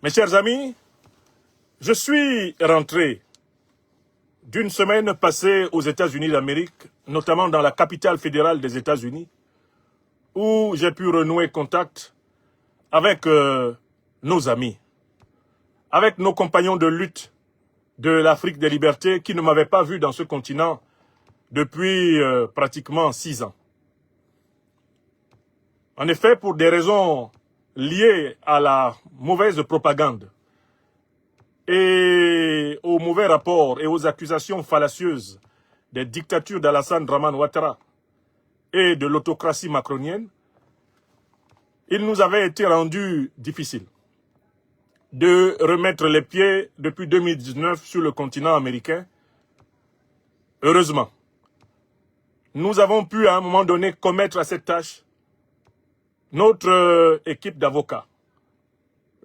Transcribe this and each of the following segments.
Mes chers amis, je suis rentré d'une semaine passée aux États-Unis d'Amérique, notamment dans la capitale fédérale des États-Unis, où j'ai pu renouer contact avec nos amis, avec nos compagnons de lutte de l'Afrique des libertés qui ne m'avaient pas vu dans ce continent depuis pratiquement 6 ans. En effet, pour des raisons liées à la mauvaise propagande et aux mauvais rapports et aux accusations fallacieuses des dictatures d'Alassane Draman Ouattara et de l'autocratie macronienne, il nous avait été rendu difficile de remettre les pieds depuis 2019 sur le continent américain. Heureusement, nous avons pu à un moment donné commettre à cette tâche notre équipe d'avocats,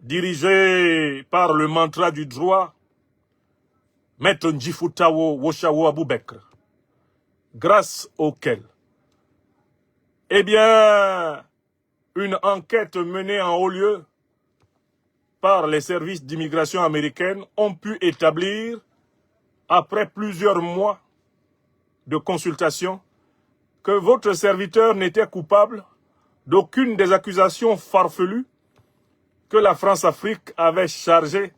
dirigée par le mantra du droit, Maître Ndjifutawo Woshawo Aboubekr, grâce auquel, une enquête menée en haut lieu par les services d'immigration américaines ont pu établir, après plusieurs mois de consultation, que votre serviteur n'était coupable d'aucune des accusations farfelues que la France-Afrique avait chargées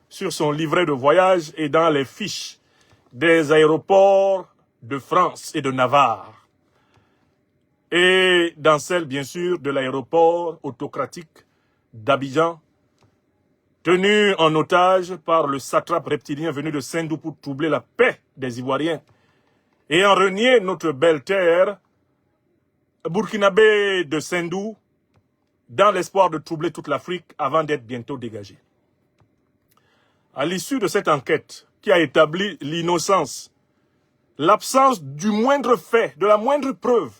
sur son livret de voyage et dans les fiches des aéroports de France et de Navarre, et dans celle, bien sûr, de l'aéroport autocratique d'Abidjan, tenu en otage par le satrape reptilien venu de Sendou pour troubler la paix des Ivoiriens et en renier notre belle terre burkinabé de Sendou dans l'espoir de troubler toute l'Afrique avant d'être bientôt dégagé. À l'issue de cette enquête qui a établi l'innocence, l'absence du moindre fait, de la moindre preuve,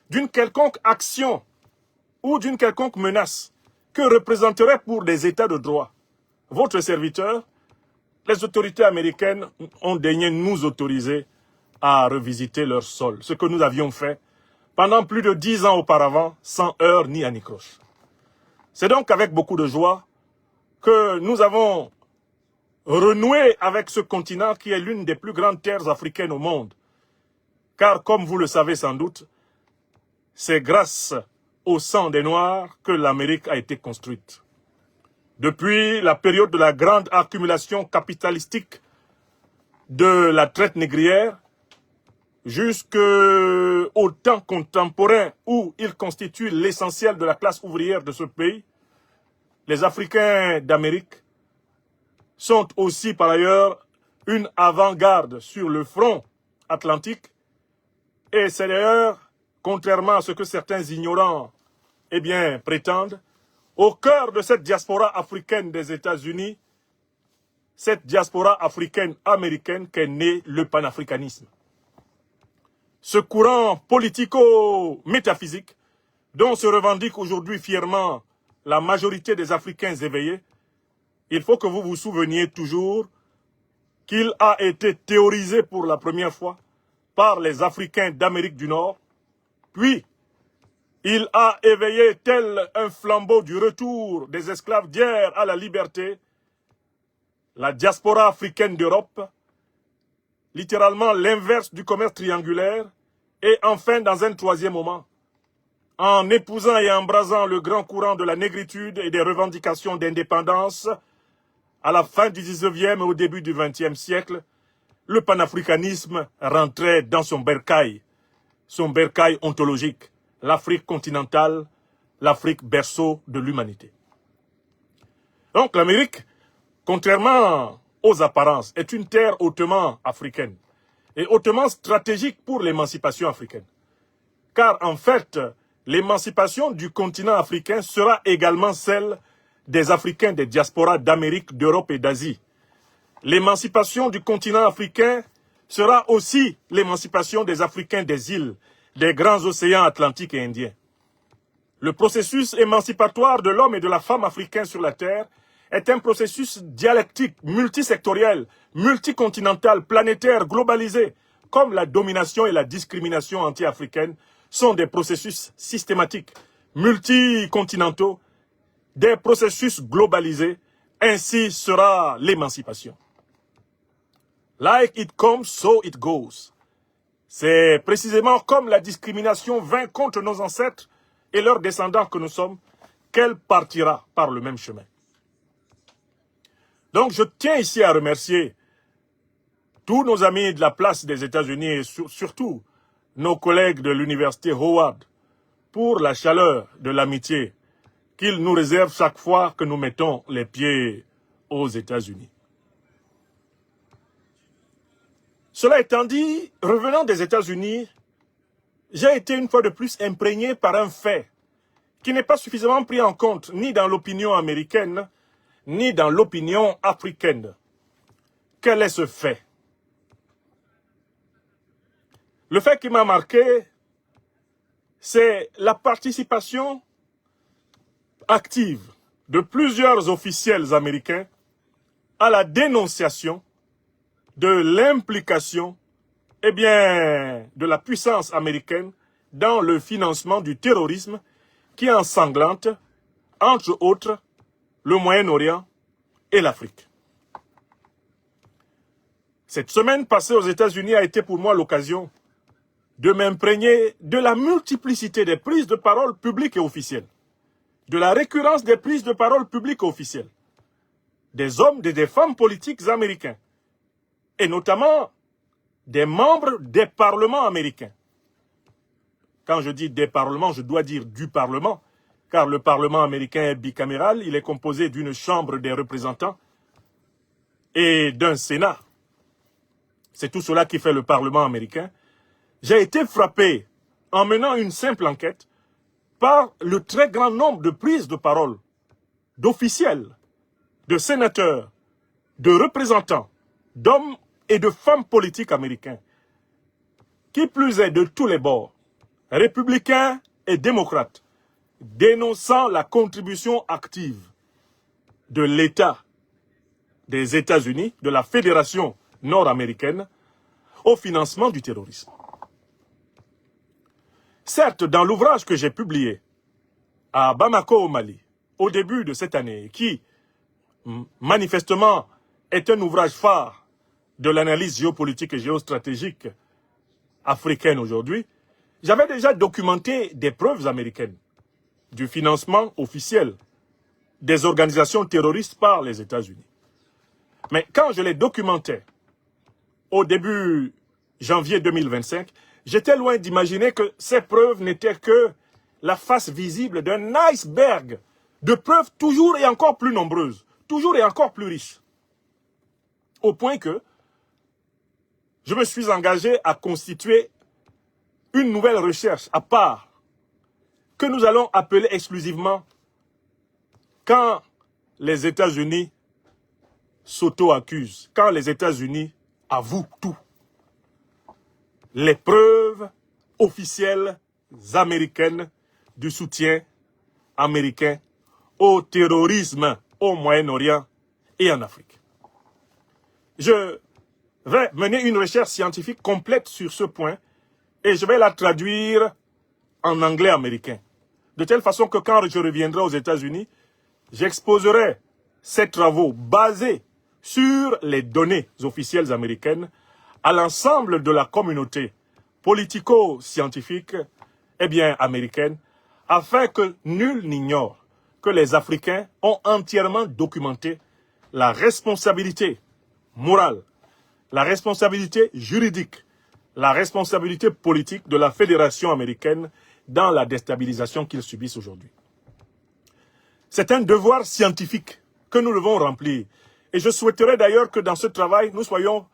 d'une quelconque action ou d'une quelconque menace que représenterait pour des États de droit votre serviteur, les autorités américaines ont daigné nous autoriser à revisiter leur sol, ce que nous avions fait pendant plus de 10 ans auparavant, sans heurts ni anicroche. C'est donc avec beaucoup de joie que nous avons renoué avec ce continent qui est l'une des plus grandes terres africaines au monde. Car comme vous le savez sans doute, c'est grâce au sang des Noirs que l'Amérique a été construite. Depuis la période de la grande accumulation capitalistique de la traite négrière, jusqu'au temps contemporain où il constitue l'essentiel de la classe ouvrière de ce pays, les Africains d'Amérique sont aussi par ailleurs une avant-garde sur le front atlantique. Et c'est d'ailleurs, contrairement à ce que certains ignorants prétendent, au cœur de cette diaspora africaine des États-Unis, cette diaspora africaine américaine qu'est né le panafricanisme. Ce courant politico-métaphysique dont se revendique aujourd'hui fièrement la majorité des Africains éveillés, il faut que vous vous souveniez toujours qu'il a été théorisé pour la première fois par les Africains d'Amérique du Nord, puis il a éveillé tel un flambeau du retour des esclaves d'hier à la liberté, la diaspora africaine d'Europe, littéralement l'inverse du commerce triangulaire, et enfin, dans un troisième moment, en épousant et embrasant le grand courant de la négritude et des revendications d'indépendance, à la fin du 19e et au début du 20e siècle, le panafricanisme rentrait dans son bercail ontologique, l'Afrique continentale, l'Afrique berceau de l'humanité. Donc l'Amérique, contrairement aux apparences, est une terre hautement africaine et hautement stratégique pour l'émancipation africaine. Car en fait, l'émancipation du continent africain sera également celle des Africains des diasporas d'Amérique, d'Europe et d'Asie. L'émancipation du continent africain sera aussi l'émancipation des Africains des îles, des grands océans Atlantiques et Indiens. Le processus émancipatoire de l'homme et de la femme africains sur la Terre est un processus dialectique, multisectoriel, multicontinental, planétaire, globalisé, comme la domination et la discrimination anti-africaine sont des processus systématiques, multicontinentaux, des processus globalisés ainsi sera l'émancipation. Like it comes, so it goes. C'est précisément comme la discrimination vint contre nos ancêtres et leurs descendants que nous sommes, qu'elle partira par le même chemin. Donc je tiens ici à remercier tous nos amis de la place des États-Unis et surtout nos collègues de l'université Howard pour la chaleur de l'amitié qu'ils nous réservent chaque fois que nous mettons les pieds aux États-Unis. Cela étant dit, revenant des États-Unis, j'ai été une fois de plus imprégné par un fait qui n'est pas suffisamment pris en compte ni dans l'opinion américaine, ni dans l'opinion africaine. Quel est ce fait? Le fait qui m'a marqué, c'est la participation active de plusieurs officiels américains à la dénonciation de l'implication, de la puissance américaine dans le financement du terrorisme qui ensanglante, entre autres, le Moyen-Orient et l'Afrique. Cette semaine passée aux États-Unis a été pour moi l'occasion de m'imprégner de la multiplicité des prises de parole publiques et officielles, de la récurrence des prises de parole publiques et officielles, des hommes et des femmes politiques américains, et notamment des membres des parlements américains. Quand je dis des parlements, je dois dire du Parlement, car le Parlement américain est bicaméral, il est composé d'une Chambre des représentants et d'un Sénat. C'est tout cela qui fait le Parlement américain. J'ai été frappé, en menant une simple enquête, par le très grand nombre de prises de parole d'officiels, de sénateurs, de représentants, d'hommes et de femmes politiques américains, qui plus est de tous les bords, républicains et démocrates, dénonçant la contribution active de l'État des États-Unis, de la Fédération nord-américaine, au financement du terrorisme. Certes, dans l'ouvrage que j'ai publié à Bamako au Mali, au début de cette année, qui manifestement est un ouvrage phare de l'analyse géopolitique et géostratégique africaine aujourd'hui, j'avais déjà documenté des preuves américaines du financement officiel des organisations terroristes par les États-Unis. Mais quand je les documentais au début janvier 2025, j'étais loin d'imaginer que ces preuves n'étaient que la face visible d'un iceberg de preuves toujours et encore plus nombreuses, toujours et encore plus riches. Au point que je me suis engagé à constituer une nouvelle recherche à part que nous allons appeler exclusivement quand les États-Unis s'auto-accusent, quand les États-Unis avouent tout. Les preuves officielles américaines du soutien américain au terrorisme au Moyen-Orient et en Afrique. Je vais mener une recherche scientifique complète sur ce point et je vais la traduire en anglais américain. De telle façon que quand je reviendrai aux États-Unis, j'exposerai ces travaux basés sur les données officielles américaines à l'ensemble de la communauté politico-scientifique américaine, afin que nul n'ignore que les Africains ont entièrement documenté la responsabilité morale, la responsabilité juridique, la responsabilité politique de la Fédération américaine dans la déstabilisation qu'ils subissent aujourd'hui. C'est un devoir scientifique que nous devons remplir. Et je souhaiterais d'ailleurs que dans ce travail, nous soyons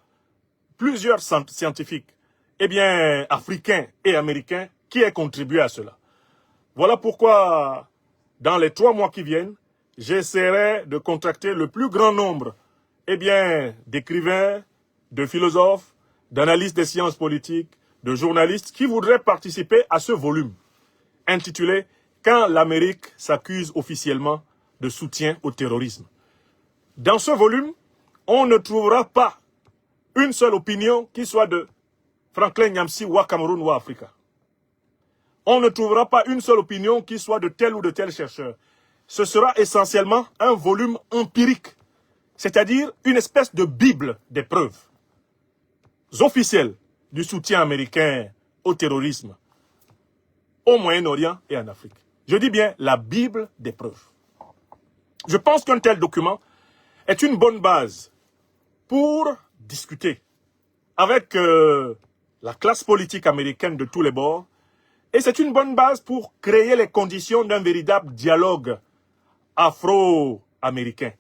plusieurs scientifiques, africains et américains, qui aient contribué à cela. Voilà pourquoi, dans les 3 mois qui viennent, j'essaierai de contacter le plus grand nombre d'écrivains, de philosophes, d'analystes des sciences politiques, de journalistes qui voudraient participer à ce volume intitulé « Quand l'Amérique s'accuse officiellement de soutien au terrorisme ». Dans ce volume, on ne trouvera pas une seule opinion qui soit de Franklin Nyamsi ou à Cameroun ou à Africa. On ne trouvera pas une seule opinion qui soit de tel ou de tel chercheur. Ce sera essentiellement un volume empirique c'est-à-dire une espèce de bible des preuves officielles du soutien américain au terrorisme au Moyen-Orient et en Afrique. Je dis bien la bible des preuves. Je pense qu'un tel document est une bonne base pour discuter avec la classe politique américaine de tous les bords, et c'est une bonne base pour créer les conditions d'un véritable dialogue afro-américain.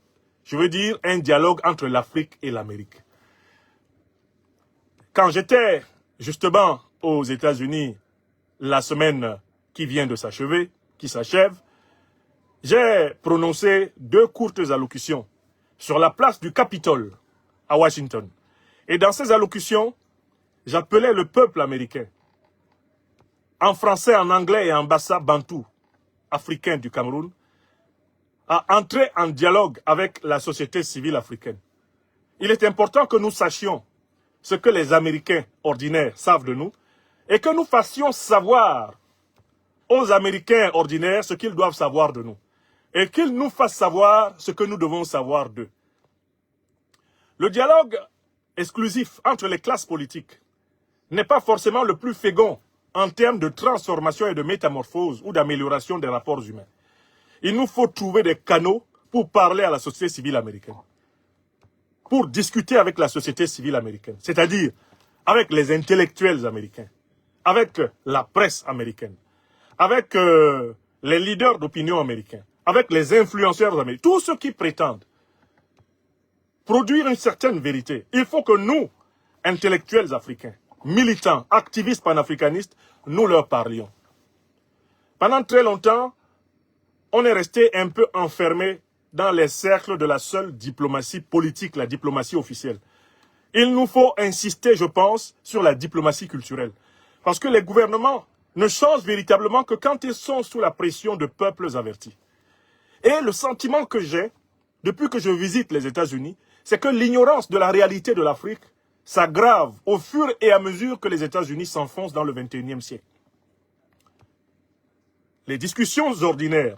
Je veux dire un dialogue entre l'Afrique et l'Amérique. Quand j'étais justement aux États-Unis la semaine qui vient de s'achever, qui s'achève, j'ai prononcé 2 courtes allocutions sur la place du Capitole à Washington. Et dans ces allocutions, j'appelais le peuple américain, en français, en anglais et en bassa bantou, africain du Cameroun, à entrer en dialogue avec la société civile africaine. Il est important que nous sachions ce que les Américains ordinaires savent de nous et que nous fassions savoir aux Américains ordinaires ce qu'ils doivent savoir de nous et qu'ils nous fassent savoir ce que nous devons savoir d'eux. Le dialogue exclusif entre les classes politiques n'est pas forcément le plus fécond en termes de transformation et de métamorphose ou d'amélioration des rapports humains. Il nous faut trouver des canaux pour parler à la société civile américaine, pour discuter avec la société civile américaine, c'est-à-dire avec les intellectuels américains, avec la presse américaine, avec les leaders d'opinion américains, avec les influenceurs américains, tous ceux qui prétendent produire une certaine vérité. Il faut que nous, intellectuels africains, militants, activistes panafricanistes, nous leur parlions. Pendant très longtemps, on est resté un peu enfermé dans les cercles de la seule diplomatie politique, la diplomatie officielle. Il nous faut insister, je pense, sur la diplomatie culturelle. Parce que les gouvernements ne changent véritablement que quand ils sont sous la pression de peuples avertis. Et le sentiment que j'ai, depuis que je visite les États-Unis, c'est que l'ignorance de la réalité de l'Afrique s'aggrave au fur et à mesure que les États-Unis s'enfoncent dans le XXIe siècle. Les discussions ordinaires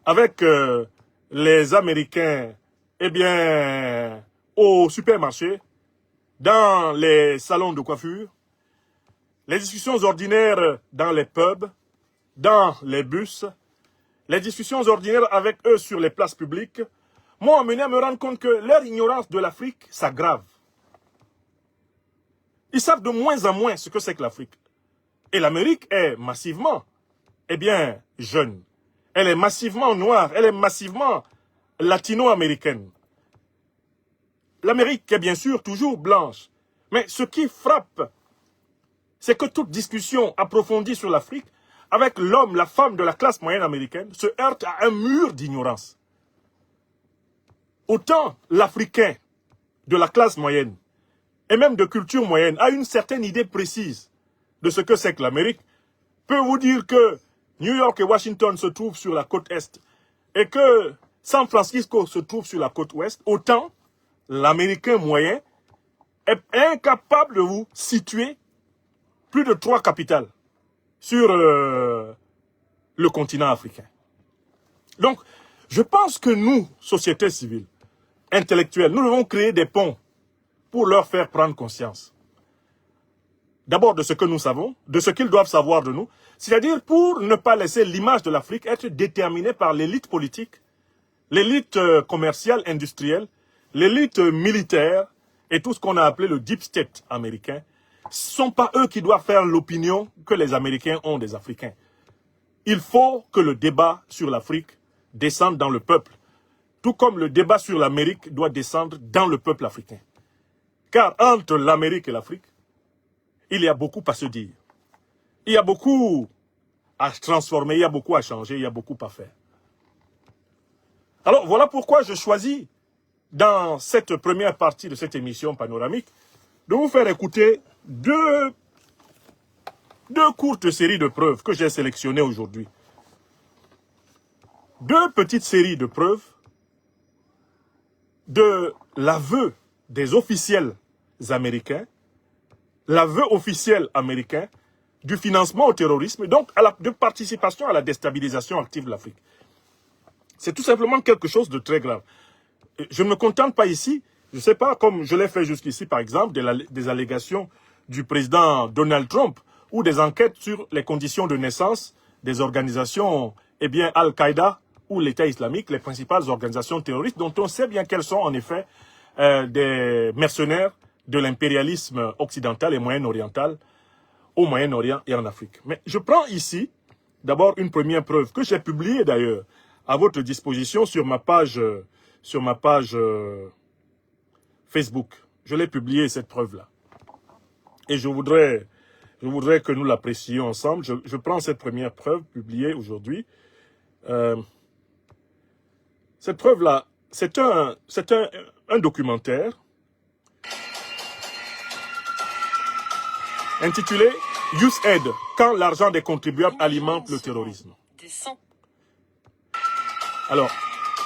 avec les Américains, eh bien, au supermarché, dans les salons de coiffure, les discussions ordinaires dans les pubs, dans les bus, les discussions ordinaires avec eux sur les places publiques, m'ont amené à me rendre compte que leur ignorance de l'Afrique s'aggrave. Ils savent de moins en moins ce que c'est que l'Afrique. Et l'Amérique est massivement, eh bien, jeune. Elle est massivement noire, elle est massivement latino-américaine. L'Amérique est bien sûr toujours blanche. Mais ce qui frappe, c'est que toute discussion approfondie sur l'Afrique, avec l'homme, la femme de la classe moyenne américaine, se heurte à un mur d'ignorance. Autant l'Africain de la classe moyenne, et même de culture moyenne, a une certaine idée précise de ce que c'est que l'Amérique, peut vous dire que New York et Washington se trouvent sur la côte Est, et que San Francisco se trouve sur la côte Ouest, autant l'Américain moyen est incapable de vous situer plus de 3 capitales sur le continent africain. Donc, je pense que nous, société civile, intellectuelle, nous devons créer des ponts pour leur faire prendre conscience. D'abord de ce que nous savons, de ce qu'ils doivent savoir de nous, c'est-à-dire pour ne pas laisser l'image de l'Afrique être déterminée par l'élite politique, l'élite commerciale, industrielle, l'élite militaire et tout ce qu'on a appelé le deep state américain. Ce ne sont pas eux qui doivent faire l'opinion que les Américains ont des Africains. Il faut que le débat sur l'Afrique descende dans le peuple, tout comme le débat sur l'Amérique doit descendre dans le peuple africain. Car entre l'Amérique et l'Afrique, il y a beaucoup à se dire. Il y a beaucoup à transformer, il y a beaucoup à changer, il y a beaucoup à faire. Alors voilà pourquoi je choisis, dans cette première partie de cette émission panoramique, de vous faire écouter deux courtes séries de preuves que j'ai sélectionnées aujourd'hui. 2 petites séries de preuves de l'aveu des officiels américains, l'aveu officiel américain du financement au terrorisme, donc de participation à la déstabilisation active de l'Afrique. C'est tout simplement quelque chose de très grave. je ne me contente pas ici, je ne sais pas, comme je l'ai fait jusqu'ici, par exemple, des allégations du président Donald Trump ou des enquêtes sur les conditions de naissance des organisations, eh bien, Al-Qaïda ou l'État islamique, les principales organisations terroristes, dont on sait bien qu'elles sont en effet des mercenaires de l'impérialisme occidental et moyen-oriental au Moyen-Orient et en Afrique. Mais je prends ici d'abord une première preuve que j'ai publiée d'ailleurs à votre disposition sur ma page Facebook. Je l'ai publiée, cette preuve-là. Et je voudrais que nous l'apprécions ensemble. Je prends cette première preuve publiée aujourd'hui. Cette preuve-là, c'est un documentaire intitulé « USAID, quand l'argent des contribuables alimente le terrorisme ». Alors,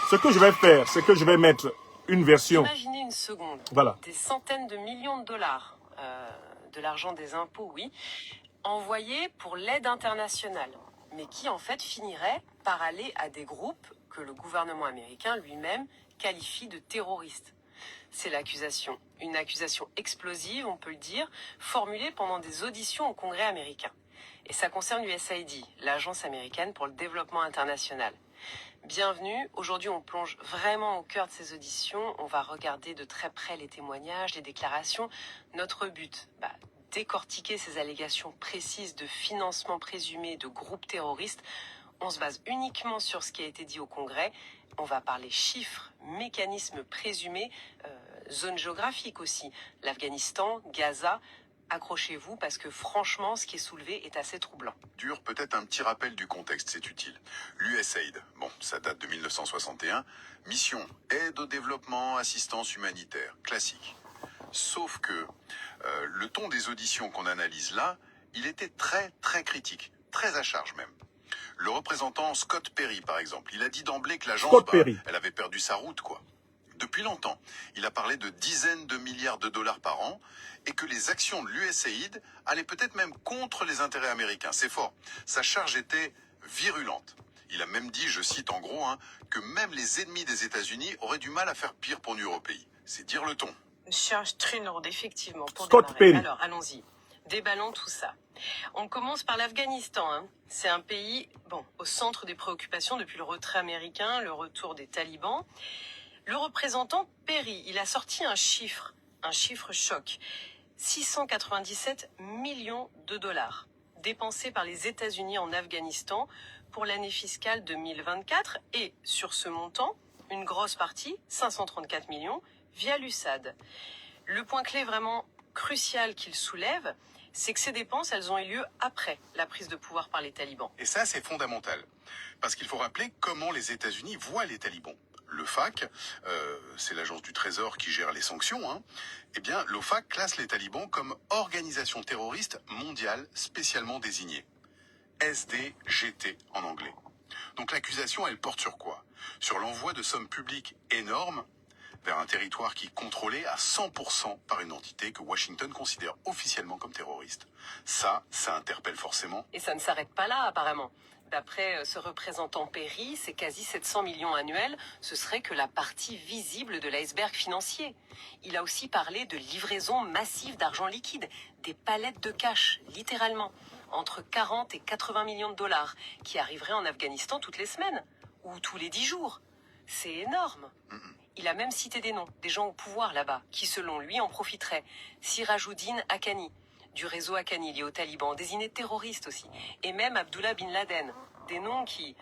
ce que je vais faire, c'est que je vais mettre une version. Imaginez une seconde. Voilà. Des centaines de millions de dollars, de l'argent des impôts, oui, envoyés pour l'aide internationale, mais qui en fait finirait par aller à des groupes que le gouvernement américain lui-même qualifie de terroristes. C'est l'accusation. Une accusation explosive, on peut le dire, formulée pendant des auditions au Congrès américain. Et ça concerne l'USAID, l'Agence américaine pour le développement international. Bienvenue, aujourd'hui on plonge vraiment au cœur de ces auditions, on va regarder de très près les témoignages, les déclarations. Notre but, décortiquer ces allégations précises de financement présumé de groupes terroristes. On se base uniquement sur ce qui a été dit au Congrès. On va parler chiffres, mécanismes présumés, zones géographiques aussi. L'Afghanistan, Gaza. Accrochez-vous parce que franchement, ce qui est soulevé est assez troublant. Dur, peut-être un petit rappel du contexte, c'est utile. L'USAID, bon, ça date de 1961. Mission, aide au développement, assistance humanitaire, classique. Sauf que le ton des auditions qu'on analyse là, il était très très critique, très à charge même. Le représentant Scott Perry, par exemple, il a dit d'emblée que l'agence, elle avait perdu sa route, quoi. Depuis longtemps, il a parlé de dizaines de milliards de dollars par an et que les actions de l'USAID allaient peut-être même contre les intérêts américains. C'est fort. Sa charge était virulente. Il a même dit, je cite en gros, que même les ennemis des États-Unis auraient du mal à faire pire pour nuire au pays. C'est dire le ton. Une charge très lourde, effectivement, pour Scott démarrer. Perry. Alors, allons-y. Déballons tout ça. On commence par l'Afghanistan. C'est un pays, au centre des préoccupations depuis le retrait américain, le retour des talibans. Le représentant Perry, il a sorti un chiffre choc. 697 millions de dollars dépensés par les États-Unis en Afghanistan pour l'année fiscale 2024. Et sur ce montant, une grosse partie, 534 millions, via l'USAID. Le point clé vraiment crucial qu'il soulève, c'est que ces dépenses, elles ont eu lieu après la prise de pouvoir par les talibans. Et ça, c'est fondamental. Parce qu'il faut rappeler comment les États-Unis voient les talibans. L'OFAC, c'est l'agence du Trésor qui gère les sanctions, eh bien, l'OFAC classe les talibans comme organisation terroriste mondiale spécialement désignée. SDGT en anglais. Donc l'accusation, elle porte sur quoi? Sur l'envoi de sommes publiques énormes vers un territoire qui est contrôlé à 100% par une entité que Washington considère officiellement comme terroriste. Ça interpelle forcément. Et ça ne s'arrête pas là, apparemment. D'après ce représentant Perry, c'est quasi 700 millions annuels, ce serait que la partie visible de l'iceberg financier. Il a aussi parlé de livraison massive d'argent liquide, des palettes de cash, littéralement, entre 40 et 80 millions de dollars, qui arriveraient en Afghanistan toutes les semaines, ou tous les 10 jours. C'est énorme. Il a même cité des noms, des gens au pouvoir là-bas, qui selon lui en profiteraient. Sirajuddin Haqqani, du réseau Haqqani lié aux talibans, désigné terroriste aussi, et même Abdullah Bin Laden, des noms qui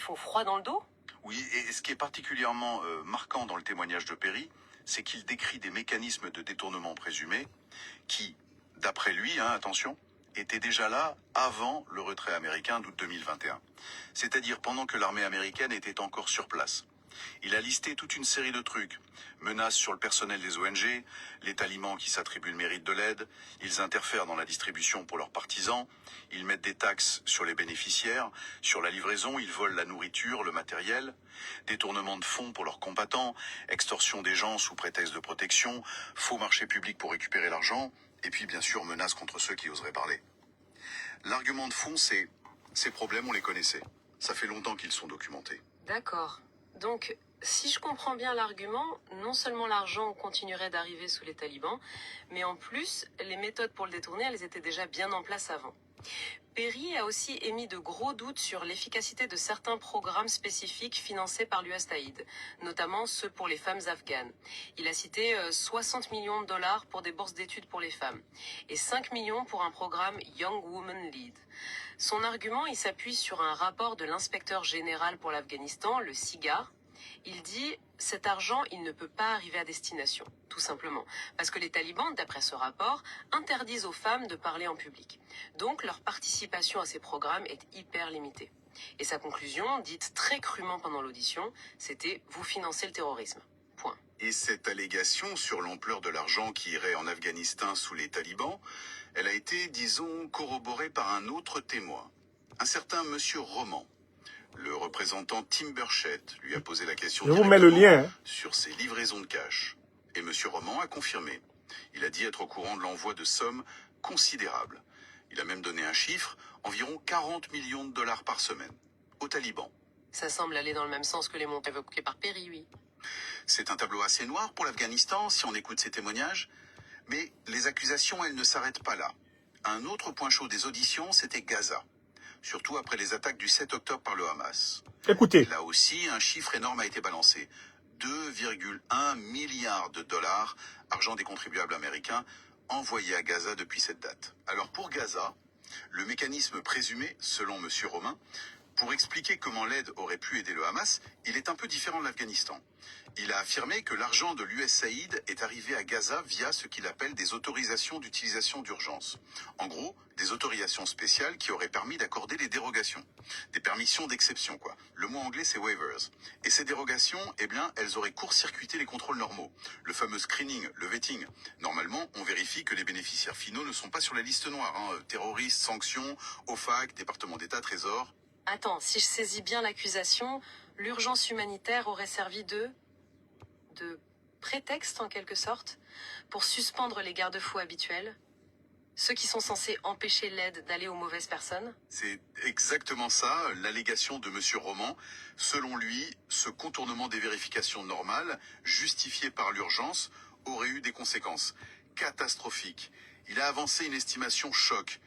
font froid dans le dos. Oui, et ce qui est particulièrement marquant dans le témoignage de Perry, c'est qu'il décrit des mécanismes de détournement présumés qui, d'après lui, attention, étaient déjà là avant le retrait américain d'août 2021. C'est-à-dire pendant que l'armée américaine était encore sur place. Il a listé toute une série de trucs. Menaces sur le personnel des ONG, les talibans qui s'attribuent le mérite de l'aide, ils interfèrent dans la distribution pour leurs partisans, ils mettent des taxes sur les bénéficiaires, sur la livraison, ils volent la nourriture, le matériel, détournement de fonds pour leurs combattants, extorsion des gens sous prétexte de protection, faux marché public pour récupérer l'argent, et puis bien sûr menaces contre ceux qui oseraient parler. L'argument de fond, c'est ces problèmes, on les connaissait. Ça fait longtemps qu'ils sont documentés. D'accord. Donc, Si je comprends bien l'argument, non seulement l'argent continuerait d'arriver sous les talibans, mais en plus, les méthodes pour le détourner, elles étaient déjà bien en place avant. Perry a aussi émis de gros doutes sur l'efficacité de certains programmes spécifiques financés par l'USAID, notamment ceux pour les femmes afghanes. Il a cité 60 millions de dollars pour des bourses d'études pour les femmes et 5 millions pour un programme Young Women Lead. Son argument, il s'appuie sur un rapport de l'inspecteur général pour l'Afghanistan, le SIGAR. Il dit « cet argent, il ne peut pas arriver à destination », tout simplement, parce que les talibans, d'après ce rapport, interdisent aux femmes de parler en public. Donc, leur participation à ces programmes est hyper limitée. Et sa conclusion, dite très crûment pendant l'audition, c'était « vous financez le terrorisme ». Point. Et cette allégation sur l'ampleur de l'argent qui irait en Afghanistan sous les talibans, elle a été, disons, corroborée par un autre témoin, un certain monsieur Roman. Le représentant Tim Burchett lui a posé la question Je vous mets le lien, hein, sur ses livraisons de cash. Et M. Roman a confirmé. Il a dit être au courant de l'envoi de sommes considérables. Il a même donné un chiffre, environ 40 millions de dollars par semaine, aux talibans. Ça semble aller dans le même sens que les montants évoqués par Perry, oui. C'est un tableau assez noir pour l'Afghanistan, si on écoute ces témoignages. Mais les accusations, elles ne s'arrêtent pas là. Un autre point chaud des auditions, c'était Gaza. Surtout après les attaques du 7 octobre par le Hamas. écoutez. Là aussi, un chiffre énorme a été balancé. 2,1 milliards de dollars, argent des contribuables américains, envoyés à Gaza depuis cette date. Alors pour Gaza, le mécanisme présumé, selon M. Romain, pour expliquer comment l'aide aurait pu aider le Hamas, il est un peu différent de l'Afghanistan. Il a affirmé que l'argent de l'USAID est arrivé à Gaza via ce qu'il appelle des autorisations d'utilisation d'urgence. En gros, des autorisations spéciales qui auraient permis d'accorder des dérogations. Des permissions d'exception, quoi. Le mot anglais, c'est waivers. Et ces dérogations, eh bien, elles auraient court-circuité les contrôles normaux. Le fameux screening, le vetting. Normalement, on vérifie que les bénéficiaires finaux ne sont pas sur la liste noire. Terroristes, sanctions, OFAC, département d'État, Trésor. Attends, si je saisis bien l'accusation, l'urgence humanitaire aurait servi de prétexte en quelque sorte pour suspendre les garde-fous habituels, ceux qui sont censés empêcher l'aide d'aller aux mauvaises personnes. C'est exactement ça, l'allégation de M. Roman. Selon lui, ce contournement des vérifications normales, justifié par l'urgence, aurait eu des conséquences catastrophiques. Il a avancé une estimation choc.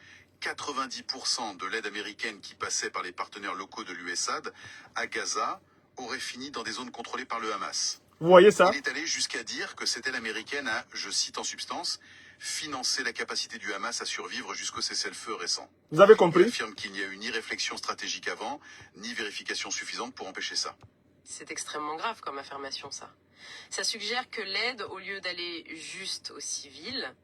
90% de l'aide américaine qui passait par les partenaires locaux de l'USAID à Gaza aurait fini dans des zones contrôlées par le Hamas. Vous voyez ça? Il est allé jusqu'à dire que cette aide américaine a, je cite en substance, financé la capacité du Hamas à survivre jusqu'au cessez-le-feu récent. Vous avez Il compris? affirme qu'il n'y a eu ni réflexion stratégique avant, ni vérification suffisante pour empêcher ça. C'est extrêmement grave comme affirmation, ça. Ça suggère que l'aide, au lieu d'aller juste aux civils,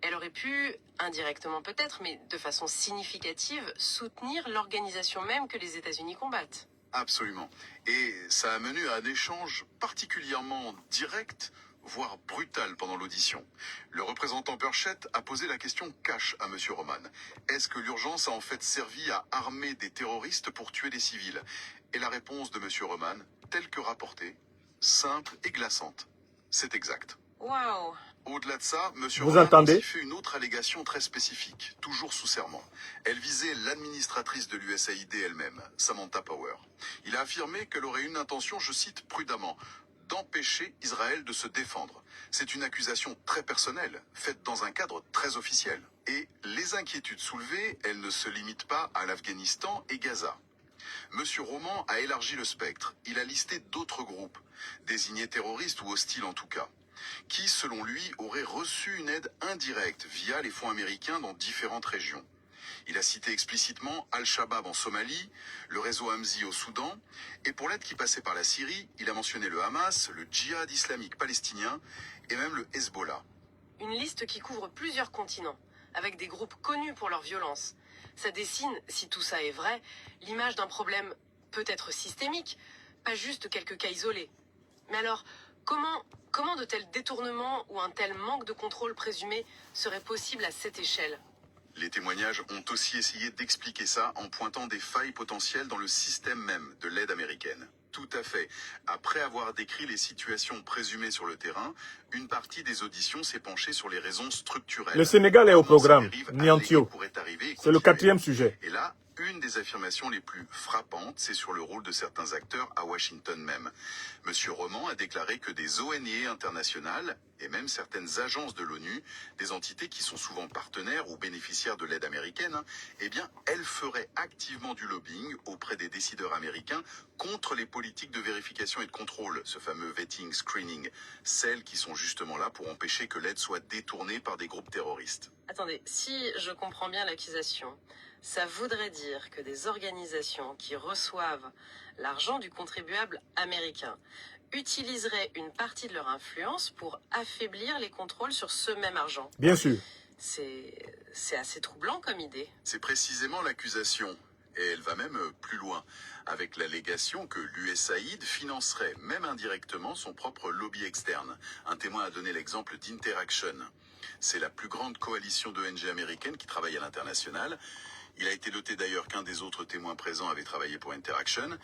elle aurait pu, indirectement peut-être, mais de façon significative, soutenir l'organisation même que les États-Unis combattent. Absolument. Et ça a mené à un échange particulièrement direct, voire brutal pendant l'audition. Le représentant Burchett a posé la question cash à M. Roman. Est-ce que l'urgence a en fait servi à armer des terroristes pour tuer des civils? Et la réponse de M. Roman, telle que rapportée, simple et glaçante. C'est exact. Waouh! Au-delà de ça, M. Vous Roman a entendez? aussi fait une autre allégation très spécifique, toujours sous serment. Elle visait l'administratrice de l'USAID elle-même, Samantha Power. Il a affirmé qu'elle aurait une intention, je cite prudemment, d'empêcher Israël de se défendre. C'est une accusation très personnelle, faite dans un cadre très officiel. Et les inquiétudes soulevées, elles ne se limitent pas à l'Afghanistan et Gaza. Monsieur Roman a élargi le spectre. Il a listé d'autres groupes, désignés terroristes ou hostiles en tout cas, qui, selon lui, auraient reçu une aide indirecte via les fonds américains dans différentes régions. Il a cité explicitement Al-Shabaab en Somalie, le réseau Hamzi au Soudan, et pour l'aide qui passait par la Syrie, il a mentionné le Hamas, le djihad islamique palestinien et même le Hezbollah. Une liste qui couvre plusieurs continents, avec des groupes connus pour leur violence. Ça dessine, si tout ça est vrai, l'image d'un problème peut-être systémique, pas juste quelques cas isolés. Mais alors, comment de tels détournements ou un tel manque de contrôle présumé serait possible à cette échelle? Les témoignages ont aussi essayé d'expliquer ça en pointant des failles potentielles dans le système même de l'aide américaine. Tout à fait. Après avoir décrit les situations présumées sur le terrain, une partie des auditions s'est penchée sur les raisons structurelles. Le Sénégal est au Comment ces programme, dérives Niantio. alléguées pourraient arriver et C'est le continuer. 4e sujet. Et là, une des affirmations les plus frappantes, c'est sur le rôle de certains acteurs à Washington même. Monsieur Roman a déclaré que des ONG internationales et même certaines agences de l'ONU, des entités qui sont souvent partenaires ou bénéficiaires de l'aide américaine, eh bien, elles feraient activement du lobbying auprès des décideurs américains contre les politiques de vérification et de contrôle, ce fameux vetting, screening, celles qui sont justement là pour empêcher que l'aide soit détournée par des groupes terroristes. Attendez, si je comprends bien l'accusation, ça voudrait dire que des organisations qui reçoivent l'argent du contribuable américain utiliseraient une partie de leur influence pour affaiblir les contrôles sur ce même argent. Bien sûr. C'est assez troublant comme idée. C'est précisément l'accusation. Et elle va même plus loin, avec l'allégation que l'USAID financerait même indirectement son propre lobby externe. Un témoin a donné l'exemple d'Interaction. C'est la plus grande coalition d'ONG américaines qui travaille à l'international. Il a été noté d'ailleurs qu'un des autres témoins présents avait travaillé pour Interaction.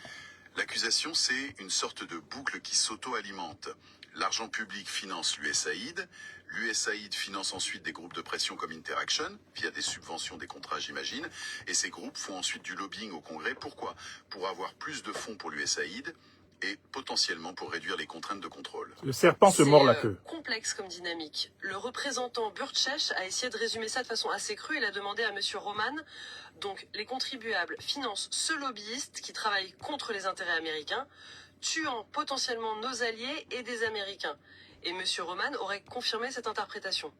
L'accusation, c'est une sorte de boucle qui s'auto-alimente. L'argent public finance l'USAID. L'USAID finance ensuite des groupes de pression comme Interaction, via des subventions, des contrats, j'imagine. Et ces groupes font ensuite du lobbying au Congrès. Pourquoi? Pour avoir plus de fonds pour l'USAID et potentiellement pour réduire les contraintes de contrôle. Le serpent se mord la queue. C'est complexe comme dynamique. Le représentant Burchech a essayé de résumer ça de façon assez crue. Il a demandé à Monsieur Roman, donc les contribuables financent ce lobbyiste qui travaille contre les intérêts américains, tuant potentiellement nos alliés et des Américains. Et Monsieur Roman aurait confirmé cette interprétation.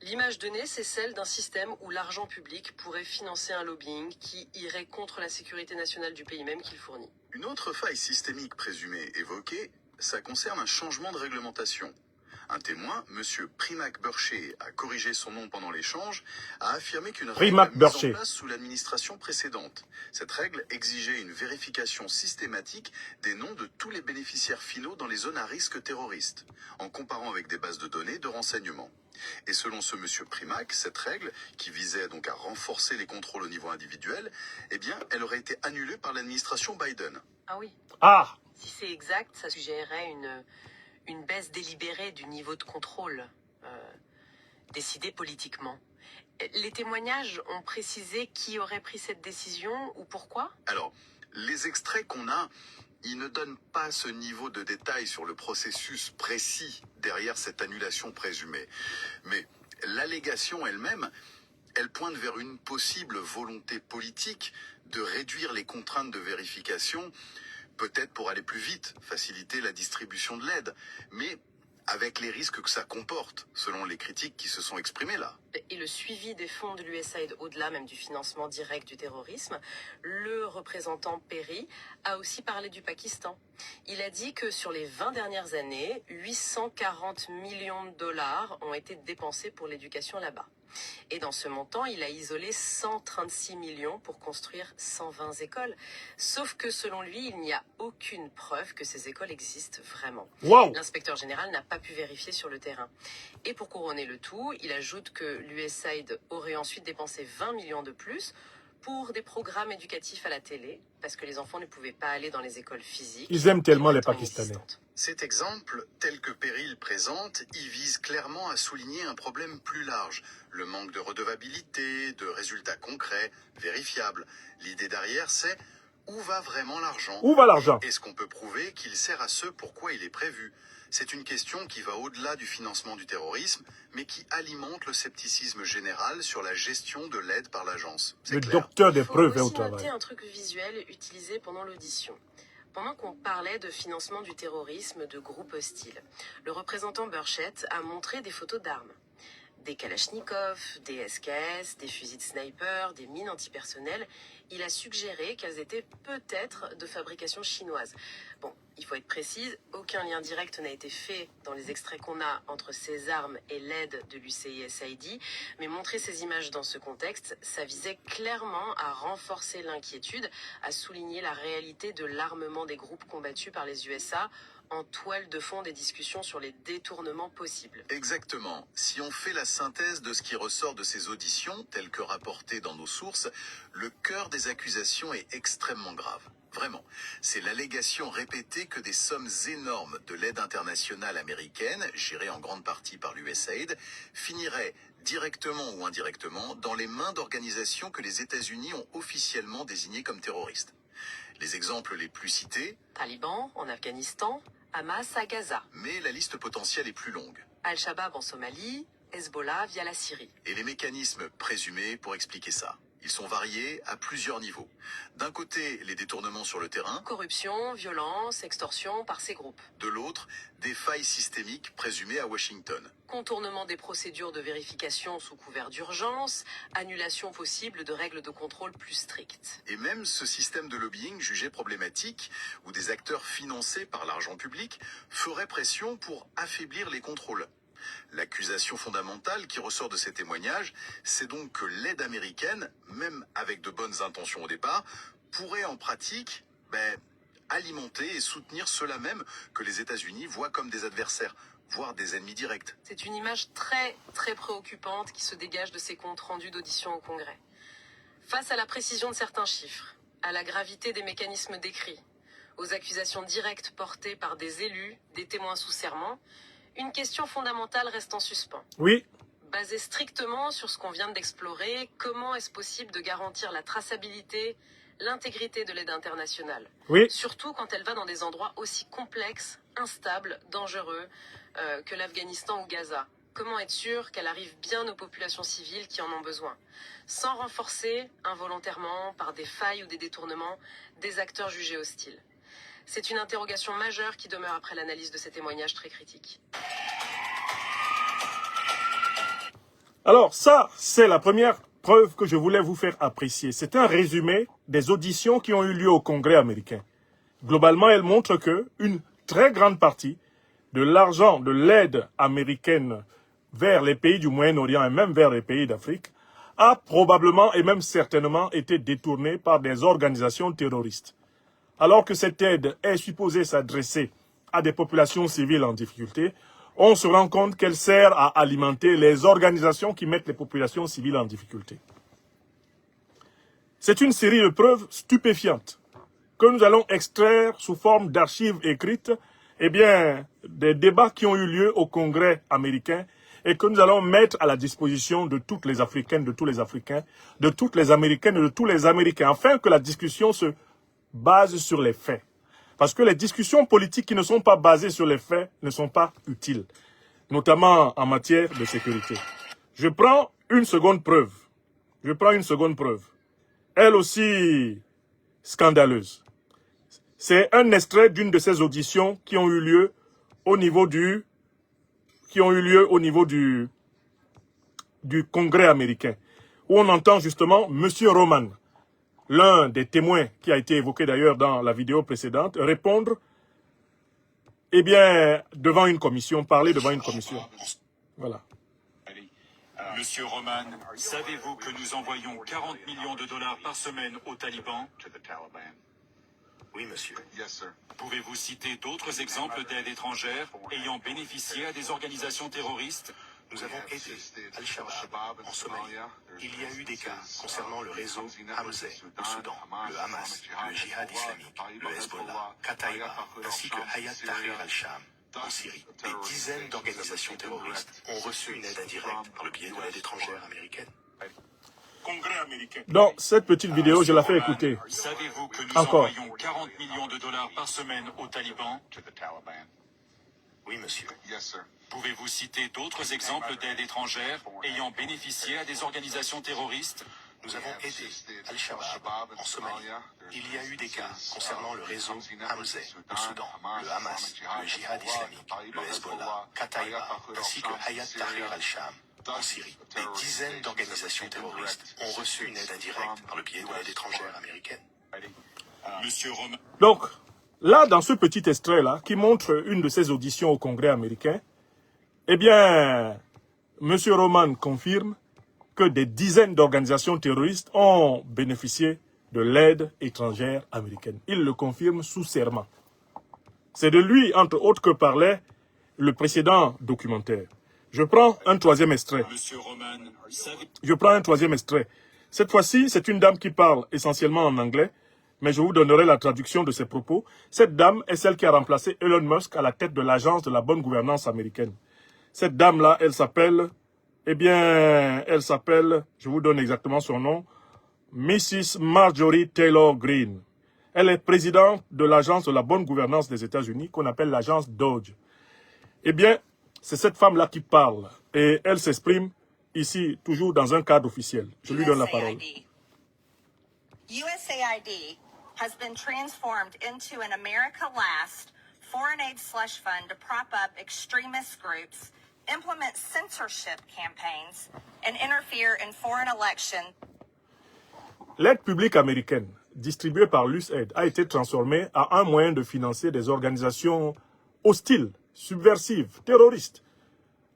L'image donnée, c'est celle d'un système où l'argent public pourrait financer un lobbying qui irait contre la sécurité nationale du pays même qu'il fournit. Une autre faille systémique présumée évoquée, ça concerne un changement de réglementation. Un témoin, M. Primack Burchett, a corrigé son nom pendant l'échange, a affirmé qu'une règle mise en place sous l'administration précédente. Cette règle exigeait une vérification systématique des noms de tous les bénéficiaires finaux dans les zones à risque terroriste, en comparant avec des bases de données de renseignement. Et selon ce monsieur Primack, cette règle, qui visait donc à renforcer les contrôles au niveau individuel, eh bien, elle aurait été annulée par l'administration Biden. Ah oui. Ah! Si c'est exact, ça suggérerait une baisse délibérée du niveau de contrôle décidé politiquement. Les témoignages ont précisé qui aurait pris cette décision ou pourquoi? Alors, les extraits qu'on a, ils ne donnent pas ce niveau de détail sur le processus précis derrière cette annulation présumée. Mais l'allégation elle-même, elle pointe vers une possible volonté politique de réduire les contraintes de vérification, peut-être pour aller plus vite, faciliter la distribution de l'aide, mais avec les risques que ça comporte, selon les critiques qui se sont exprimées là. Et le suivi des fonds de l'USAID, au-delà même du financement direct du terrorisme, le représentant Perry a aussi parlé du Pakistan. Il a dit que sur les 20 dernières années, 840 millions de dollars ont été dépensés pour l'éducation là-bas. Et dans ce montant, il a isolé 136 millions pour construire 120 écoles. Sauf que selon lui, il n'y a aucune preuve que ces écoles existent vraiment. Wow. L'inspecteur général n'a pas pu vérifier sur le terrain. Et pour couronner le tout, il ajoute que l'USAID aurait ensuite dépensé 20 millions de plus pour des programmes éducatifs à la télé, parce que les enfants ne pouvaient pas aller dans les écoles physiques. Ils aiment tellement les Pakistanais. Cet exemple, tel que Perry le présente, il vise clairement à souligner un problème plus large. Le manque de redevabilité, de résultats concrets, vérifiables. L'idée derrière, c'est où va vraiment l'argent? Où va l'argent? Est-ce qu'on peut prouver qu'il sert à ce pourquoi il est prévu? C'est une question qui va au-delà du financement du terrorisme, mais qui alimente le scepticisme général sur la gestion de l'aide par l'agence. Le docteur des preuves est au Il faut aussi travail. noter un truc visuel utilisé pendant l'audition. Pendant qu'on parlait de financement du terrorisme de groupes hostiles, le représentant Burchett a montré des photos d'armes. Des Kalachnikov, des SKS, des fusils de sniper, des mines antipersonnelles. Il a suggéré qu'elles étaient peut-être de fabrication chinoise. Bon, il faut être précise, aucun lien direct n'a été fait dans les extraits qu'on a entre ces armes et l'aide de l'UCISID, mais montrer ces images dans ce contexte, ça visait clairement à renforcer l'inquiétude, à souligner la réalité de l'armement des groupes combattus par les USA, en toile de fond des discussions sur les détournements possibles. Exactement. Si on fait la synthèse de ce qui ressort de ces auditions, telles que rapportées dans nos sources, le cœur des accusations est extrêmement grave. Vraiment. C'est l'allégation répétée que des sommes énormes de l'aide internationale américaine, gérée en grande partie par l'USAID, finiraient directement ou indirectement dans les mains d'organisations que les États-Unis ont officiellement désignées comme terroristes. Les exemples les plus cités, Taliban en Afghanistan, Hamas à Gaza, mais la liste potentielle est plus longue. Al-Shabaab en Somalie, Hezbollah via la Syrie. Et les mécanismes présumés pour expliquer ça. Ils sont variés à plusieurs niveaux. D'un côté, les détournements sur le terrain. Corruption, violence, extorsion par ces groupes. De l'autre, des failles systémiques présumées à Washington. Contournement des procédures de vérification sous couvert d'urgence, annulation possible de règles de contrôle plus strictes. Et même ce système de lobbying jugé problématique, où des acteurs financés par l'argent public feraient pression pour affaiblir les contrôles. L'accusation fondamentale qui ressort de ces témoignages, c'est donc que l'aide américaine, même avec de bonnes intentions au départ, pourrait en pratique alimenter et soutenir ceux-là même que les États-Unis voient comme des adversaires, voire des ennemis directs. C'est une image très, très préoccupante qui se dégage de ces comptes rendus d'audition au Congrès. Face à la précision de certains chiffres, à la gravité des mécanismes décrits, aux accusations directes portées par des élus, des témoins sous serment, une question fondamentale reste en suspens. Oui. Basée strictement sur ce qu'on vient d'explorer, comment est-ce possible de garantir la traçabilité, l'intégrité de l'aide internationale? Oui. Surtout quand elle va dans des endroits aussi complexes, instables, dangereux que l'Afghanistan ou Gaza. Comment être sûr qu'elle arrive bien aux populations civiles qui en ont besoin, sans renforcer involontairement, par des failles ou des détournements, des acteurs jugés hostiles? C'est une interrogation majeure qui demeure après l'analyse de ces témoignages très critiques. Alors ça, c'est la première preuve que je voulais vous faire apprécier. C'est un résumé des auditions qui ont eu lieu au Congrès américain. Globalement, elle montre que une très grande partie de l'argent, de l'aide américaine vers les pays du Moyen-Orient et même vers les pays d'Afrique a probablement et même certainement été détournée par des organisations terroristes. Alors que cette aide est supposée s'adresser à des populations civiles en difficulté, on se rend compte qu'elle sert à alimenter les organisations qui mettent les populations civiles en difficulté. C'est une série de preuves stupéfiantes que nous allons extraire sous forme d'archives écrites, des débats qui ont eu lieu au Congrès américain et que nous allons mettre à la disposition de toutes les Africaines, de tous les Africains, de toutes les Américaines et de tous les Américains, afin que la discussion se base sur les faits. Parce que les discussions politiques qui ne sont pas basées sur les faits ne sont pas utiles, notamment en matière de sécurité. Je prends une seconde preuve. Elle aussi scandaleuse. C'est un extrait d'une de ces auditions qui ont eu lieu au niveau du Congrès américain, où on entend justement M. Roman, l'un des témoins qui a été évoqué d'ailleurs dans la vidéo précédente, répondre devant une commission, parler devant une commission. Voilà. Monsieur Roman, savez-vous que nous envoyons 40 millions de dollars par semaine aux talibans? Oui, monsieur. Pouvez-vous citer d'autres exemples d'aide étrangère ayant bénéficié à des organisations terroristes? Nous avons aidé Al-Shabaab en Somalie. Il y a eu des cas concernant le réseau Hamza au Soudan, le Hamas, le Djihad islamique, le Hezbollah, Kataïba, ainsi que Hayat Tahrir al-Sham en Syrie. Des dizaines d'organisations terroristes ont reçu une aide indirecte par le biais de l'aide étrangère américaine. Congrès américain. Donc, cette petite vidéo, je la fais écouter. Savez-vous que nous Encore. envoyons 40 millions de dollars par semaine aux talibans? Oui, monsieur. Pouvez-vous citer d'autres exemples d'aide étrangère ayant bénéficié à des organisations terroristes? Nous avons aidé Al-Shabaab en Somalie. Il y a eu des cas concernant le réseau Hamza au Soudan, le Hamas, le Djihad islamique, le Hezbollah, Kataïba, ainsi que Hayat Tahrir al-Sham en Syrie. Des dizaines d'organisations terroristes ont reçu une aide indirecte par le biais de l'aide étrangère américaine. Monsieur Roman. Donc, là, dans ce petit extrait-là, qui montre une de ces auditions au Congrès américain, M. Roman confirme que des dizaines d'organisations terroristes ont bénéficié de l'aide étrangère américaine. Il le confirme sous serment. C'est de lui, entre autres, que parlait le précédent documentaire. Je prends un troisième extrait. Monsieur Roman, Je prends un troisième extrait. Cette fois-ci, c'est une dame qui parle essentiellement en anglais, mais je vous donnerai la traduction de ses propos. Cette dame est celle qui a remplacé Elon Musk à la tête de l'agence de la bonne gouvernance américaine. Cette dame-là, elle s'appelle, je vous donne exactement son nom, Mrs. Marjorie Taylor Greene. Elle est présidente de l'agence de la bonne gouvernance des États-Unis, qu'on appelle l'agence DOGE. Eh bien, c'est cette femme-là qui parle, et elle s'exprime ici, toujours dans un cadre officiel. Je lui donne la parole. USAID has been transformed into an America Last foreign aid slush fund to prop up extremist groups, implement censorship campaigns, and interfere in foreign elections. L'aide publique américaine, distribuée par l'USAID, a été transformée à un moyen de financer des organisations hostiles, subversives, terroristes,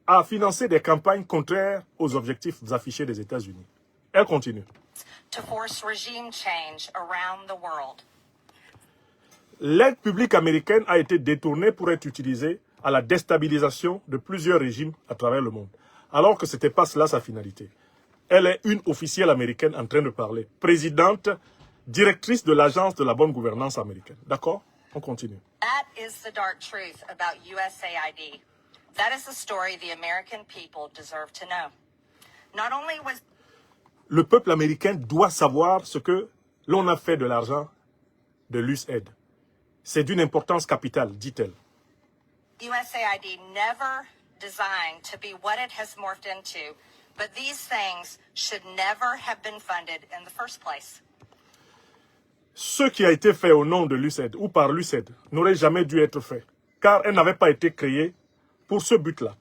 à financer des campagnes contraires aux objectifs affichés des États-Unis. Elle continue. To force regime change around the world. L'aide publique américaine a été détournée pour être utilisée à la déstabilisation de plusieurs régimes à travers le monde, alors que ce n'était pas cela sa finalité. Elle est une officielle américaine en train de parler, présidente, directrice de l'agence de la bonne gouvernance américaine. D'accord? On continue. That is the dark truth about USAID. That is the story the American people deserve to know. Not only was Le peuple américain doit savoir ce que l'on a fait de l'argent de l'USAID. C'est d'une importance capitale, dit-elle. USAID never designed to be what it has morphed into, but these things should never have been funded in the first place. Ce qui a été fait au nom de l'USAID ou par l'USAID n'aurait jamais dû être fait, car elle n'avait pas été créée pour ce but-là.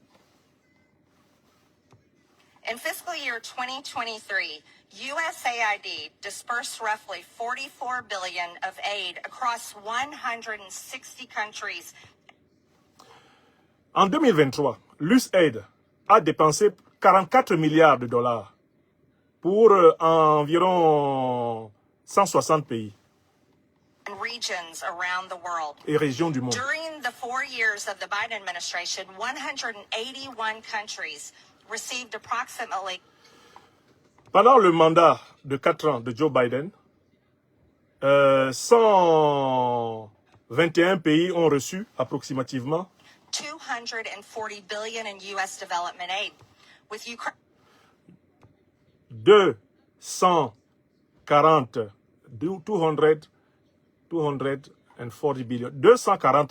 In fiscal year 2023, USAID dispersed roughly $44 billion of aid across 160 countries. En 2023, l'USAID a dépensé 44 milliards de dollars pour environ 160 pays And regions around the world. et régions du monde. During the 4 years of the Biden administration, 181 countries received approximately Pendant le mandat de 4 ans de Joe Biden, 121 pays ont reçu approximativement $240 billion in U.S. development aid. With Ukraine 240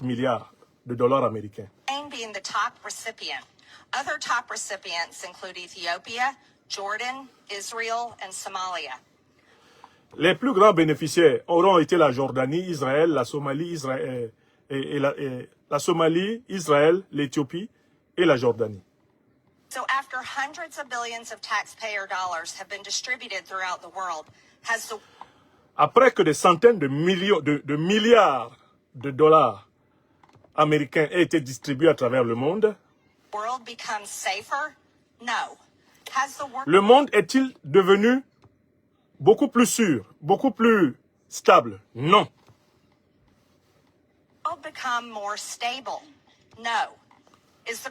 milliards de dollars américains. being the top recipient. Other top recipients include Ethiopia, Jordan, Israel, and Somalia. Les plus grands bénéficiaires auront été la Jordanie, Israël, la Somalie, Israël, l'Éthiopie et la Jordanie. So after hundreds of billions of taxpayer dollars have been distributed throughout the world, has the Après que des centaines de milliards de dollars américains aient été distribués à travers le monde, world become safer? No. Has the le monde est-il devenu beaucoup plus sûr, beaucoup plus stable? Non. world become more stable? No. Is the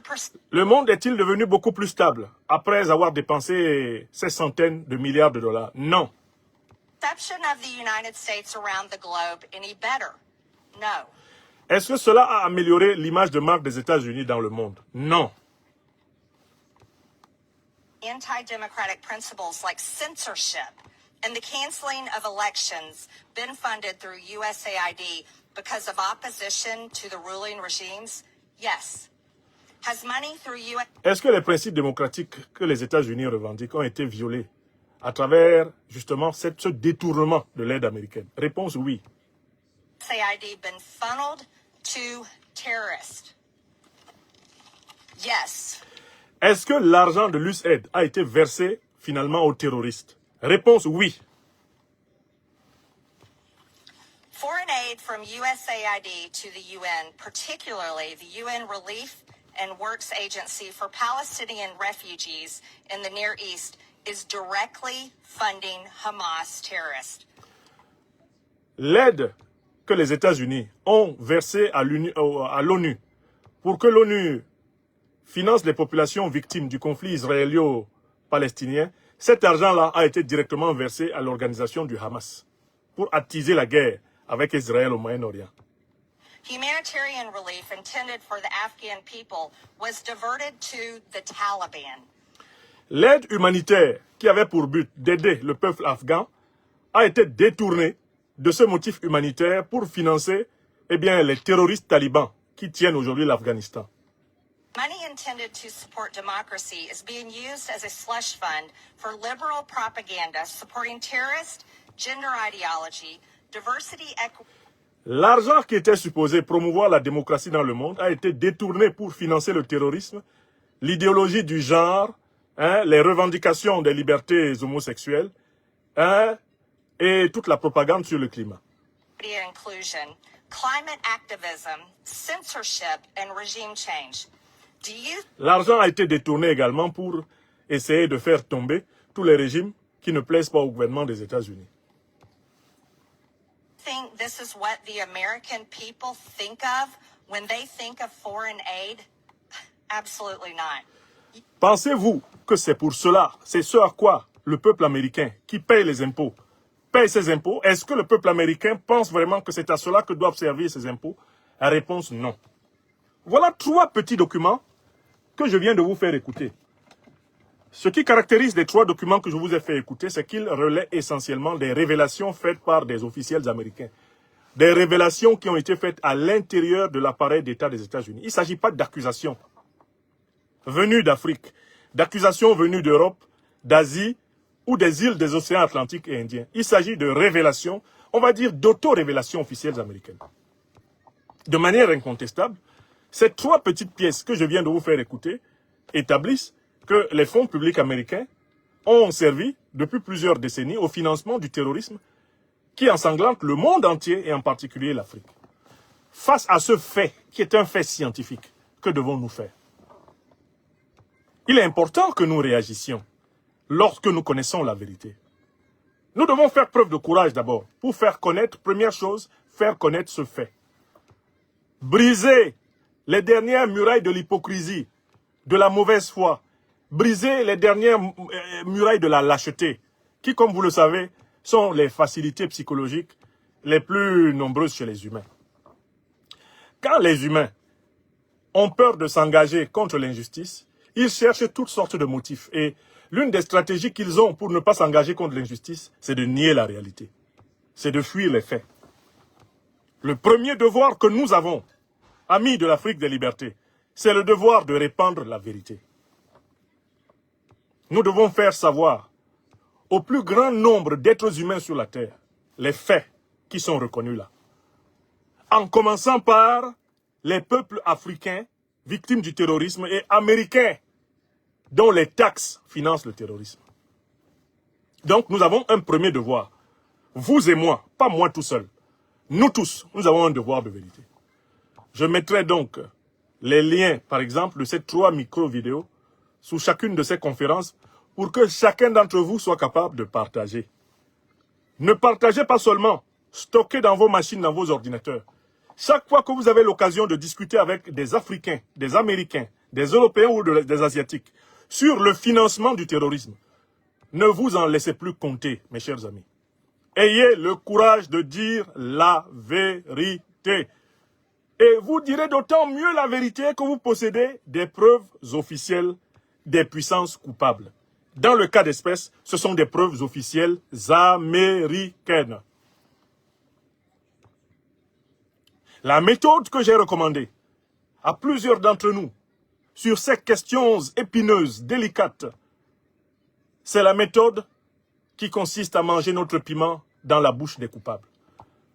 Le monde est-il devenu beaucoup plus stable après avoir dépensé ces centaines de milliards de dollars? Non. perception of the United States around the globe any better? No. Est-ce que cela a amélioré l'image de marque des États-Unis dans le monde? Non. Anti-democratic principles like censorship and the canceling of elections been funded through USAID because of opposition to the ruling regimes? Yes. Has money through Est-ce que les principes démocratiques que les États-Unis revendiquent ont été violés à travers justement ce détournement de l'aide américaine? Réponse oui. USAID been funneled to terrorists? Yes. Est-ce que l'argent de l'USAID a été versé finalement aux terroristes? Réponse oui. Foreign aid from USAID to the UN, particularly the UN Relief and Works Agency for Palestinian Refugees in the Near East, is directly funding Hamas terrorists. L'aide que les États-Unis ont versée à l'ONU pour que l'ONU finance les populations victimes du conflit israélo-palestinien, cet argent-là a été directement versé à l'organisation du Hamas. pour attiser la guerre avec Israël au Moyen-Orient. Humanitarian relief intended for the Afghan people was diverted to the Taliban. L'aide humanitaire qui avait pour but d'aider le peuple afghan a été détournée de ce motif humanitaire pour financer les terroristes talibans qui tiennent aujourd'hui l'Afghanistan. Money intended to support democracy is being used as a slush fund for liberal propaganda supporting terrorist, gender ideology, diversity, equity. L'argent qui était supposé promouvoir la démocratie dans le monde a été détourné pour financer le terrorisme, l'idéologie du genre, les revendications des libertés homosexuelles et toute la propagande sur le climat. Inclusion, climate activism, censorship, and regime change. L'argent a été détourné également pour essayer de faire tomber tous les régimes qui ne plaisent pas au gouvernement des États-Unis. Think this is what the American people think of when they think of foreign aid? Absolutely not. Pensez-vous que c'est pour cela, c'est ce à quoi le peuple américain qui paye les impôts, paye ses impôts? Est-ce que le peuple américain pense vraiment que c'est à cela que doivent servir ses impôts? La réponse, non. Voilà 3 petits documents que je viens de vous faire écouter. Ce qui caractérise les 3 documents que je vous ai fait écouter, c'est qu'ils relaient essentiellement des révélations faites par des officiels américains. Des révélations qui ont été faites à l'intérieur de l'appareil d'État des États-Unis. Il ne s'agit pas d'accusations venues d'Afrique, d'accusations venues d'Europe, d'Asie ou des îles des océans Atlantiques et Indiens. Il s'agit de révélations, on va dire d'auto-révélations officielles américaines. De manière incontestable, ces 3 petites pièces que je viens de vous faire écouter établissent que les fonds publics américains ont servi depuis plusieurs décennies au financement du terrorisme qui ensanglante le monde entier et en particulier l'Afrique. Face à ce fait, qui est un fait scientifique, que devons-nous faire? Il est important que nous réagissions lorsque nous connaissons la vérité. Nous devons faire preuve de courage d'abord pour faire connaître, première chose, faire connaître ce fait. Briser les dernières murailles de l'hypocrisie, de la mauvaise foi, briser les dernières murailles de la lâcheté, qui, comme vous le savez, sont les facilités psychologiques les plus nombreuses chez les humains. Quand les humains ont peur de s'engager contre l'injustice, ils cherchent toutes sortes de motifs. Et l'une des stratégies qu'ils ont pour ne pas s'engager contre l'injustice, c'est de nier la réalité. C'est de fuir les faits. Le premier devoir que nous avons, amis de l'Afrique des libertés, c'est le devoir de répandre la vérité. Nous devons faire savoir au plus grand nombre d'êtres humains sur la Terre les faits qui sont reconnus là. En commençant par les peuples africains victimes du terrorisme et américains dont les taxes financent le terrorisme. Donc nous avons un premier devoir. Vous et moi, pas moi tout seul. Nous tous, nous avons un devoir de vérité. Je mettrai donc les liens, par exemple, de ces 3 micro-vidéos sous chacune de ces conférences pour que chacun d'entre vous soit capable de partager. Ne partagez pas seulement, stockez dans vos machines, dans vos ordinateurs. Chaque fois que vous avez l'occasion de discuter avec des Africains, des Américains, des Européens ou des Asiatiques sur le financement du terrorisme, ne vous en laissez plus compter, mes chers amis. Ayez le courage de dire la vérité. Et vous direz d'autant mieux la vérité que vous possédez des preuves officielles des puissances coupables. Dans le cas d'espèce, ce sont des preuves officielles américaines. La méthode que j'ai recommandée à plusieurs d'entre nous sur ces questions épineuses, délicates, c'est la méthode qui consiste à manger notre piment dans la bouche des coupables.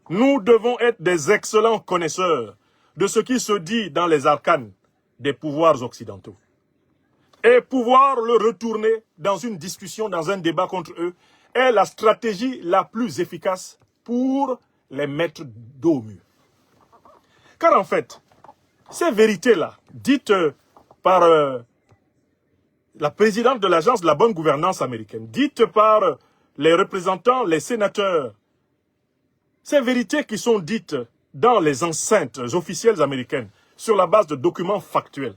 Nous devons être des excellents connaisseurs de ce qui se dit dans les arcanes des pouvoirs occidentaux. Et pouvoir le retourner dans une discussion, dans un débat contre eux, est la stratégie la plus efficace pour les mettre dos au mur. Car en fait, ces vérités-là, dites par la présidente de l'agence de la bonne gouvernance américaine, dites par les représentants, les sénateurs, ces vérités qui sont dites dans les enceintes officielles américaines sur la base de documents factuels,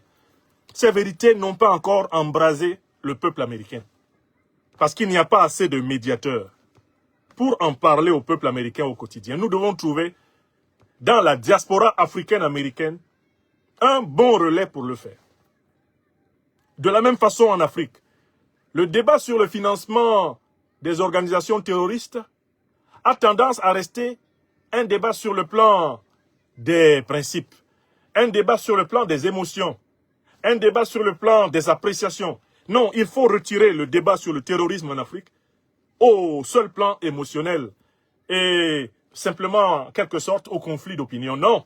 ces vérités n'ont pas encore embrasé le peuple américain. Parce qu'il n'y a pas assez de médiateurs. pour en parler au peuple américain au quotidien. Nous devons trouver dans la diaspora africaine-américaine un bon relais pour le faire. De la même façon en Afrique, le débat sur le financement des organisations terroristes a tendance à rester un débat sur le plan des principes, un débat sur le plan des émotions, un débat sur le plan des appréciations. Non, il faut retirer le débat sur le terrorisme en Afrique au seul plan émotionnel et simplement, en quelque sorte, au conflit d'opinion. Non,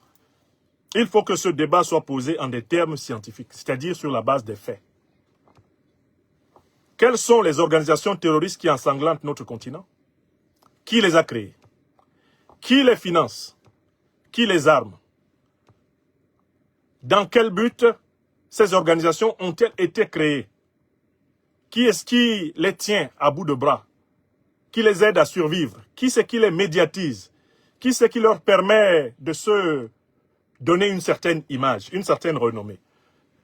il faut que ce débat soit posé en des termes scientifiques, c'est-à-dire sur la base des faits. Quelles sont les organisations terroristes qui ensanglantent notre continent? Qui les a créées? Qui les finance? Qui les arme? Dans quel but ces organisations ont-elles été créées? Qui est-ce qui les tient à bout de bras? Qui les aide à survivre? Qui c'est qui les médiatise? Qui c'est qui leur permet de se donner une certaine image, une certaine renommée?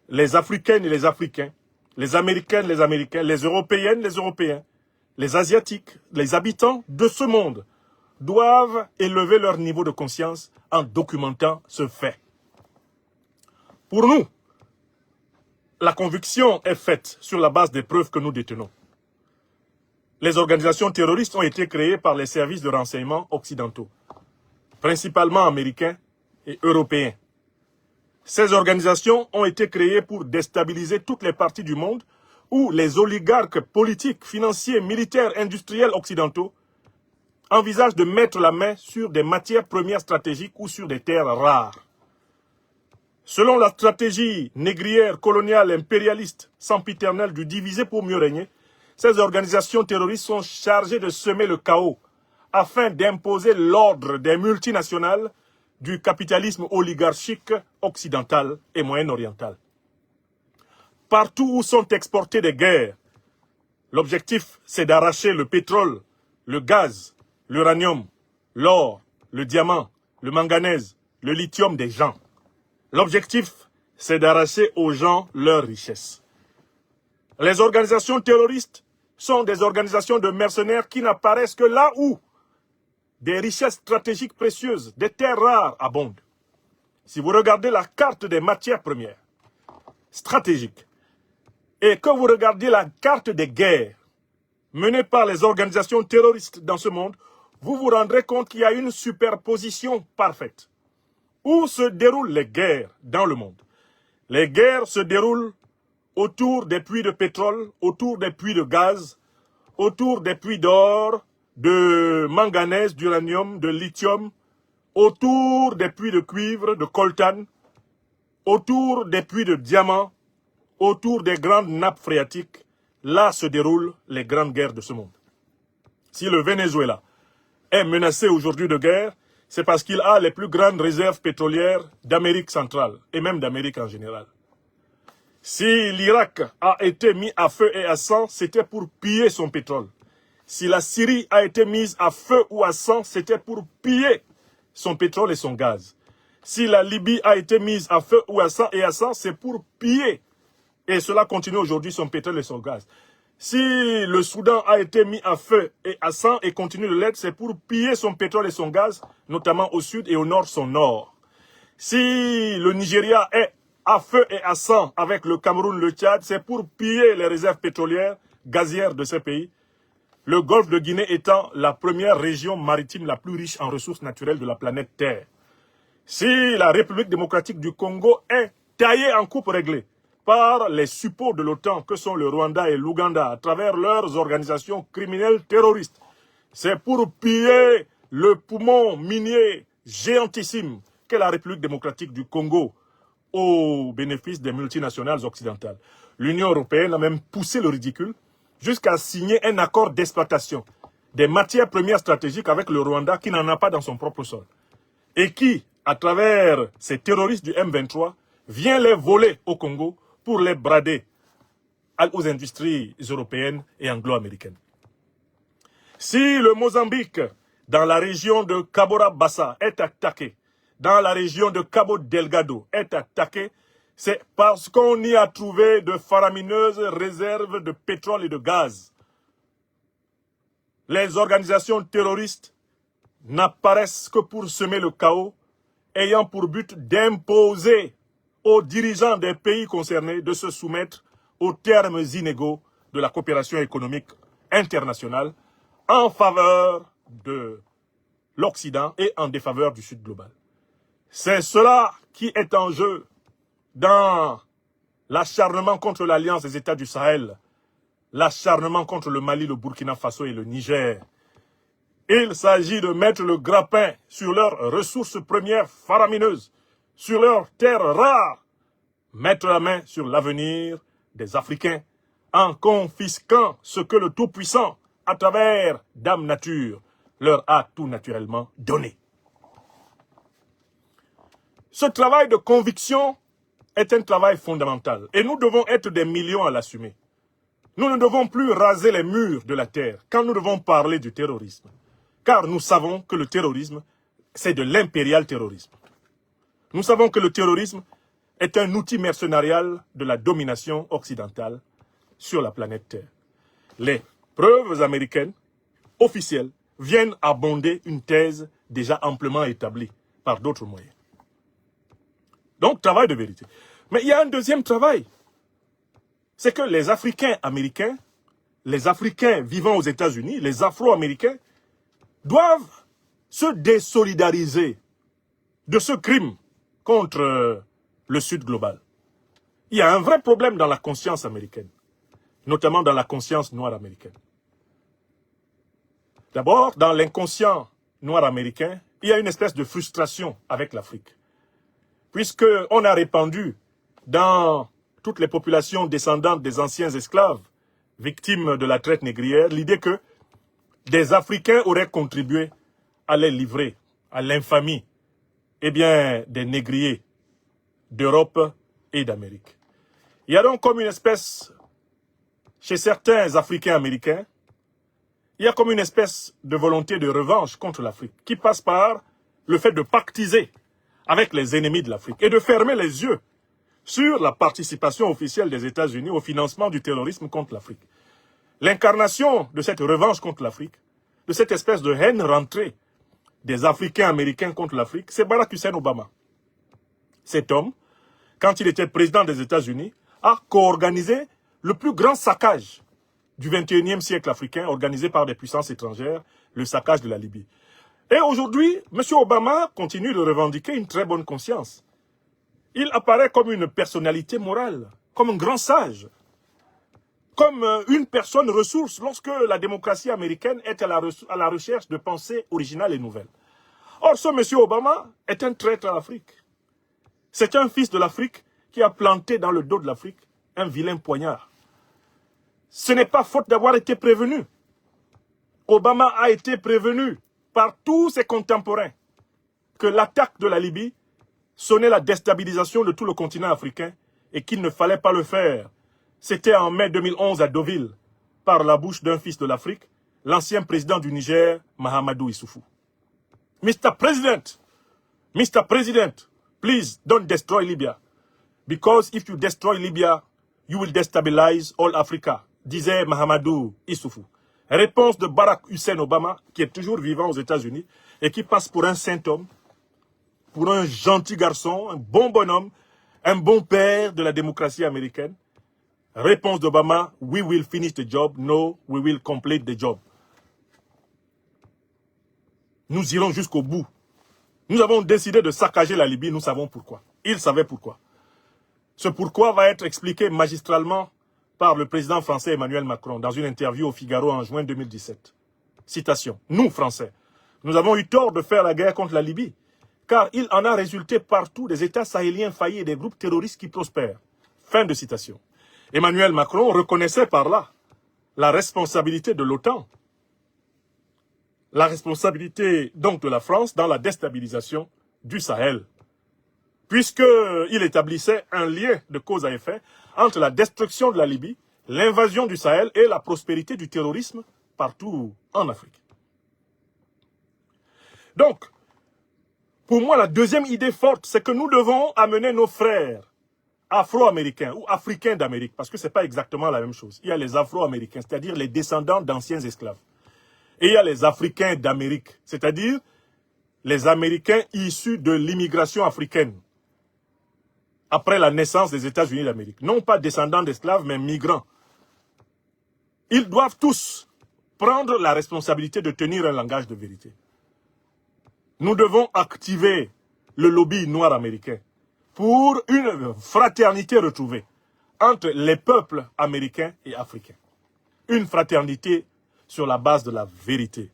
Les Africaines et les Africains, les Américaines, les Américains, les Européennes, les Européens, les Asiatiques, les habitants de ce monde doivent élever leur niveau de conscience en documentant ce fait. Pour nous, la conviction est faite sur la base des preuves que nous détenons. Les organisations terroristes ont été créées par les services de renseignement occidentaux, principalement américains et européens. Ces organisations ont été créées pour déstabiliser toutes les parties du monde où les oligarques politiques, financiers, militaires, industriels occidentaux envisagent de mettre la main sur des matières premières stratégiques ou sur des terres rares. Selon la stratégie négrière, coloniale, impérialiste, sempiternelle du diviser pour mieux régner, ces organisations terroristes sont chargées de semer le chaos afin d'imposer l'ordre des multinationales du capitalisme oligarchique occidental et moyen-oriental. Partout où sont exportées des guerres, l'objectif c'est d'arracher le pétrole, le gaz, l'uranium, l'or, le diamant, le manganèse, le lithium des gens. L'objectif c'est d'arracher aux gens leurs richesses. Les organisations terroristes sont des organisations de mercenaires qui n'apparaissent que là où des richesses stratégiques précieuses, des terres rares abondent. Si vous regardez la carte des matières premières stratégiques et que vous regardez la carte des guerres menées par les organisations terroristes dans ce monde, vous vous rendrez compte qu'il y a une superposition parfaite. Où se déroulent les guerres dans le monde? Les guerres se déroulent autour des puits de pétrole, autour des puits de gaz, autour des puits d'or, de manganèse, d'uranium, de lithium, autour des puits de cuivre, de coltan, autour des puits de diamants, autour des grandes nappes phréatiques. Là se déroulent les grandes guerres de ce monde. Si le Venezuela est menacé aujourd'hui de guerre, c'est parce qu'il a les plus grandes réserves pétrolières d'Amérique centrale et même d'Amérique en général. Si l'Irak a été mis à feu et à sang, c'était pour piller son pétrole. Si la Syrie a été mise à feu ou à sang, c'était pour piller son pétrole et son gaz. Si la Libye a été mise à feu ou à sang, c'est pour piller. Et cela continue aujourd'hui son pétrole et son gaz. Si le Soudan a été mis à feu et à sang et continue de l'être, c'est pour piller son pétrole et son gaz, notamment au sud et au nord son or. Si le Nigeria est à feu et à sang avec le Cameroun, le Tchad, c'est pour piller les réserves pétrolières, gazières de ces pays. Le golfe de Guinée étant la première région maritime la plus riche en ressources naturelles de la planète Terre. Si la République démocratique du Congo est taillée en coupe réglée par les suppôts de l'OTAN que sont le Rwanda et l'Ouganda à travers leurs organisations criminelles terroristes, c'est pour piller le poumon minier géantissime qu'est la République démocratique du Congo au bénéfice des multinationales occidentales. L'Union européenne a même poussé le ridicule jusqu'à signer un accord d'exploitation des matières premières stratégiques avec le Rwanda qui n'en a pas dans son propre sol. Et qui, à travers ces terroristes du M23, vient les voler au Congo pour les brader aux industries européennes et anglo-américaines. Si le Mozambique, dans la région de Cabora Bassa, est attaqué, dans la région de Cabo Delgado est attaqué, c'est parce qu'on y a trouvé de faramineuses réserves de pétrole et de gaz. les organisations terroristes n'apparaissent que pour semer le chaos, ayant pour but d'imposer aux dirigeants des pays concernés de se soumettre aux termes inégaux de la coopération économique internationale en faveur de l'Occident et en défaveur du Sud global. C'est cela qui est en jeu dans l'acharnement contre l'Alliance des États du Sahel, l'acharnement contre le Mali, le Burkina Faso et le Niger. Il s'agit de mettre le grappin sur leurs ressources premières faramineuses, sur leurs terres rares, mettre la main sur l'avenir des Africains en confisquant ce que le Tout-Puissant, à travers Dame Nature, leur a tout naturellement donné. Ce travail de conviction est un travail fondamental et nous devons être des millions à l'assumer. Nous ne devons plus raser les murs de la terre quand nous devons parler du terrorisme. Car nous savons que le terrorisme, c'est de l'impérial terrorisme. Nous savons que le terrorisme est un outil mercenarial de la domination occidentale sur la planète Terre. Les preuves américaines, officielles, viennent abonder une thèse déjà amplement établie par d'autres moyens. Donc, travail de vérité. Mais il y a un deuxième travail. C'est que les Africains américains, les Africains vivant aux États-Unis, les Afro-Américains, doivent se désolidariser de ce crime contre le Sud global. Il y a un vrai problème dans la conscience américaine, notamment dans la conscience noire américaine. D'abord, dans l'inconscient noir américain, il y a une espèce de frustration avec l'Afrique, puisqu'on a répandu dans toutes les populations descendantes des anciens esclaves, victimes de la traite négrière, l'idée que des Africains auraient contribué à les livrer à l'infamie, eh bien, des négriers d'Europe et d'Amérique. Il y a donc comme une espèce, chez certains Africains américains, il y a comme une espèce de volonté de revanche contre l'Afrique, qui passe par le fait de pactiser avec les ennemis de l'Afrique et de fermer les yeux sur la participation officielle des États-Unis au financement du terrorisme contre l'Afrique. L'incarnation de cette revanche contre l'Afrique, de cette espèce de haine rentrée des Africains américains contre l'Afrique, c'est Barack Hussein Obama. Cet homme, quand il était président des États-Unis, a co-organisé le plus grand saccage du 21e siècle africain, organisé par des puissances étrangères, le saccage de la Libye. Et aujourd'hui, M. Obama continue de revendiquer une très bonne conscience. Il apparaît comme une personnalité morale, comme un grand sage, comme une personne ressource lorsque la démocratie américaine est à la recherche de pensées originales et nouvelles. Or, ce M. Obama est un traître à l'Afrique. C'est un fils de l'Afrique qui a planté dans le dos de l'Afrique un vilain poignard. Ce n'est pas faute d'avoir été prévenu. Obama a été prévenu par tous ses contemporains que l'attaque de la Libye sonnait la déstabilisation de tout le continent africain et qu'il ne fallait pas le faire. C'était en mai 2011 à Deauville, par la bouche d'un fils de l'Afrique, l'ancien président du Niger, Mahamadou Issoufou. Mr. President, please don't destroy Libya. Because if you destroy Libya, you will destabilize all Africa, disait Mahamadou Issoufou. Réponse de Barack Hussein Obama, qui est toujours vivant aux États-Unis et qui passe pour un saint homme, pour un gentil garçon, un bon bonhomme, un bon père de la démocratie américaine. Réponse d'Obama, we will finish the job. No, we will complete the job. Nous irons jusqu'au bout. Nous avons décidé de saccager la Libye, nous savons pourquoi. Il savait pourquoi. Ce pourquoi va être expliqué magistralement par le président français Emmanuel Macron dans une interview au Figaro en juin 2017. Citation. Nous, Français, nous avons eu tort de faire la guerre contre la Libye, car il en a résulté partout des États sahéliens faillis et des groupes terroristes qui prospèrent. Fin de citation. Emmanuel Macron reconnaissait par là la responsabilité de l'OTAN, la responsabilité donc de la France dans la déstabilisation du Sahel, puisqu'il établissait un lien de cause à effet entre la destruction de la Libye, l'invasion du Sahel et la prospérité du terrorisme partout en Afrique. Donc, pour moi, la deuxième idée forte, c'est que nous devons amener nos frères afro-américains ou africains d'Amérique, parce que ce n'est pas exactement la même chose. Il y a les afro-américains, c'est-à-dire les descendants d'anciens esclaves. Et il y a les Africains d'Amérique, c'est-à-dire les Américains issus de l'immigration africaine après la naissance des États-Unis d'Amérique. Non pas descendants d'esclaves, mais migrants. Ils doivent tous prendre la responsabilité de tenir un langage de vérité. Nous devons activer le lobby noir américain pour une fraternité retrouvée entre les peuples américains et africains. Une fraternité sur la base de la vérité,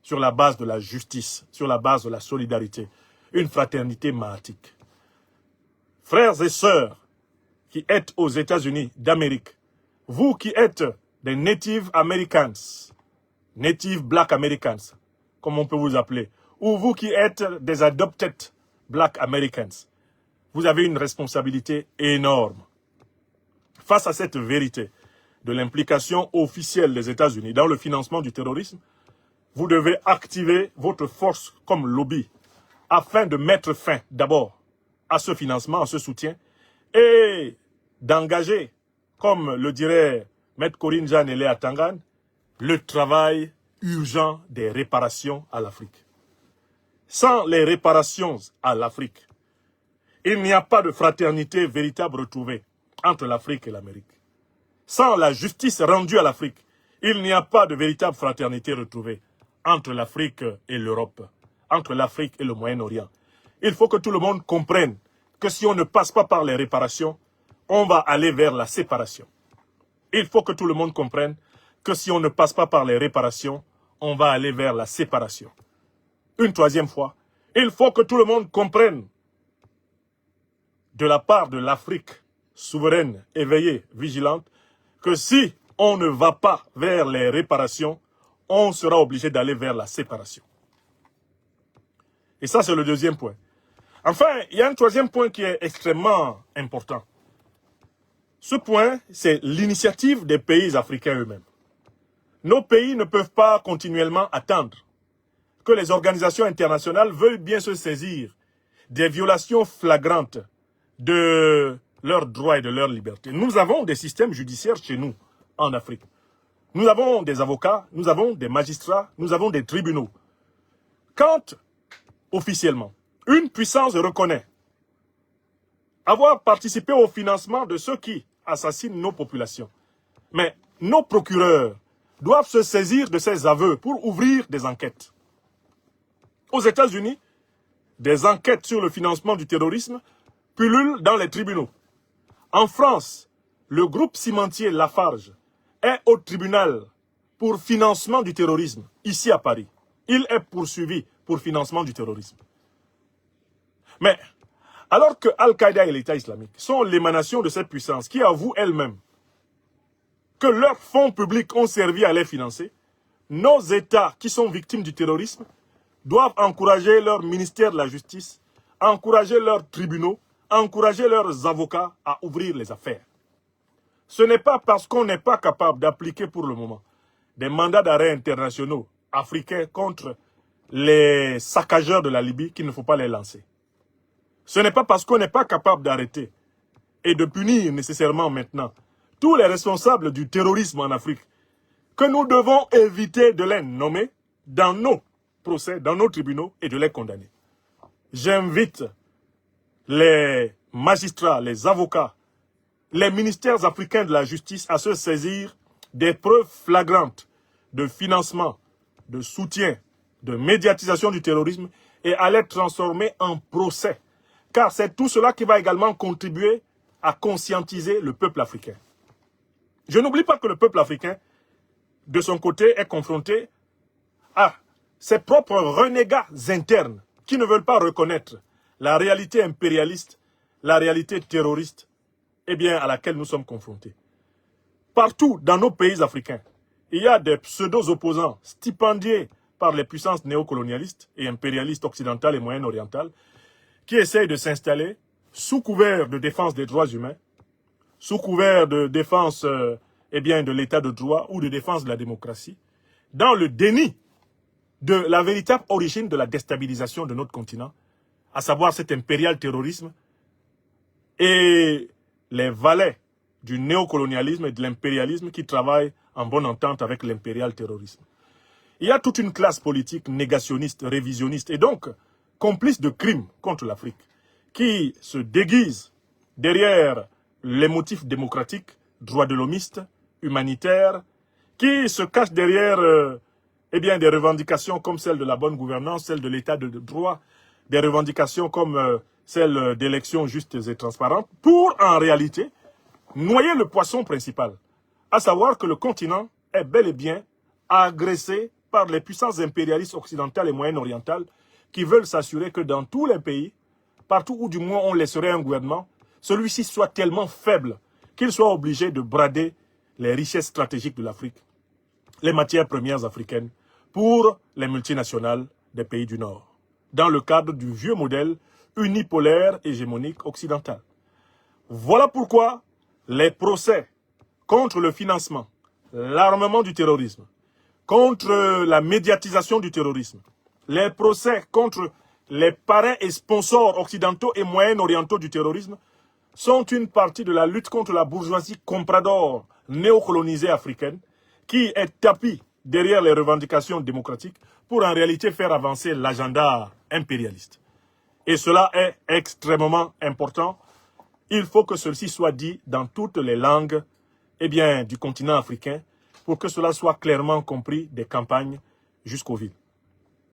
sur la base de la justice, sur la base de la solidarité. Une fraternité mahatique. Frères et sœurs qui êtes aux États-Unis d'Amérique, vous qui êtes des Native Americans, Native Black Americans, comme on peut vous appeler, ou vous qui êtes des Adopted Black Americans, vous avez une responsabilité énorme. Face à cette vérité de l'implication officielle des États-Unis dans le financement du terrorisme, vous devez activer votre force comme lobby afin de mettre fin d'abord à ce financement, à ce soutien et d'engager, comme le dirait Maître Corinne Jeanne et Léa Tangan, le travail urgent des réparations à l'Afrique. Sans les réparations à l'Afrique, il n'y a pas de fraternité véritable retrouvée entre l'Afrique et l'Amérique. Sans la justice rendue à l'Afrique, il n'y a pas de véritable fraternité retrouvée entre l'Afrique et l'Europe, entre l'Afrique et le Moyen-Orient. Il faut que tout le monde comprenne que si on ne passe pas par les réparations, on va aller vers la séparation. Il faut que tout le monde comprenne que si on ne passe pas par les réparations, on va aller vers la séparation. Une troisième fois, il faut que tout le monde comprenne de la part de l'Afrique souveraine, éveillée, vigilante, que si on ne va pas vers les réparations, on sera obligé d'aller vers la séparation. Et ça, c'est le deuxième point. Enfin, il y a un troisième point qui est extrêmement important. Ce point, c'est l'initiative des pays africains eux-mêmes. Nos pays ne peuvent pas continuellement attendre que les organisations internationales veuillent bien se saisir des violations flagrantes de leurs droits et de leurs libertés. Nous avons des systèmes judiciaires chez nous, en Afrique. Nous avons des avocats, nous avons des magistrats, nous avons des tribunaux. Quand, officiellement, une puissance reconnaît avoir participé au financement de ceux qui assassinent nos populations, mais nos procureurs doivent se saisir de ces aveux pour ouvrir des enquêtes. Aux États-Unis, des enquêtes sur le financement du terrorisme pullulent dans les tribunaux. En France, le groupe cimentier Lafarge est au tribunal pour financement du terrorisme, ici à Paris. Il est poursuivi pour financement du terrorisme. Mais, alors que Al-Qaïda et l'État islamique sont l'émanation de cette puissance qui avouent elle-même que leurs fonds publics ont servi à les financer, nos États qui sont victimes du terrorisme doivent encourager leur ministère de la Justice, encourager leurs tribunaux, encourager leurs avocats à ouvrir les affaires. Ce n'est pas parce qu'on n'est pas capable d'appliquer pour le moment des mandats d'arrêt internationaux africains contre les saccageurs de la Libye qu'il ne faut pas les lancer. Ce n'est pas parce qu'on n'est pas capable d'arrêter et de punir nécessairement maintenant tous les responsables du terrorisme en Afrique que nous devons éviter de les nommer dans nos procès, dans nos tribunaux et de les condamner. J'invite les magistrats, les avocats, les ministères africains de la justice à se saisir des preuves flagrantes de financement, de soutien, de médiatisation du terrorisme et à les transformer en procès. Car c'est tout cela qui va également contribuer à conscientiser le peuple africain. Je n'oublie pas que le peuple africain, de son côté, est confronté à ses propres renégats internes qui ne veulent pas reconnaître la réalité impérialiste, la réalité terroriste, à laquelle nous sommes confrontés. Partout dans nos pays africains, il y a des pseudo-opposants stipendiés par les puissances néocolonialistes et impérialistes occidentales et moyen-orientales qui essayent de s'installer sous couvert de défense des droits humains, sous couvert de défense de l'état de droit ou de défense de la démocratie, dans le déni de la véritable origine de la déstabilisation de notre continent, à savoir cet impérial terrorisme et les valets du néocolonialisme et de l'impérialisme qui travaillent en bonne entente avec l'impérial terrorisme. Il y a toute une classe politique négationniste, révisionniste et donc complice de crimes contre l'Afrique qui se déguise derrière les motifs démocratiques, droits de l'homiste, humanitaires, qui se cache derrière eh bien, des revendications comme celle de la bonne gouvernance, celle de l'état de droit, des revendications comme celle d'élections justes et transparentes, pour en réalité noyer le poisson principal, à savoir que le continent est bel et bien agressé par les puissances impérialistes occidentales et moyen-orientales qui veulent s'assurer que dans tous les pays, partout où du moins on laisserait un gouvernement, celui-ci soit tellement faible qu'il soit obligé de brader les richesses stratégiques de l'Afrique, les matières premières africaines, pour les multinationales des pays du Nord, dans le cadre du vieux modèle unipolaire hégémonique occidental. Voilà pourquoi les procès contre le financement, l'armement du terrorisme, contre la médiatisation du terrorisme, les procès contre les parrains et sponsors occidentaux et moyen-orientaux du terrorisme sont une partie de la lutte contre la bourgeoisie comprador néocolonisée africaine qui est tapie derrière les revendications démocratiques pour en réalité faire avancer l'agenda impérialiste. Et cela est extrêmement important. Il faut que ceci soit dit dans toutes les langues du continent africain pour que cela soit clairement compris des campagnes jusqu'aux villes.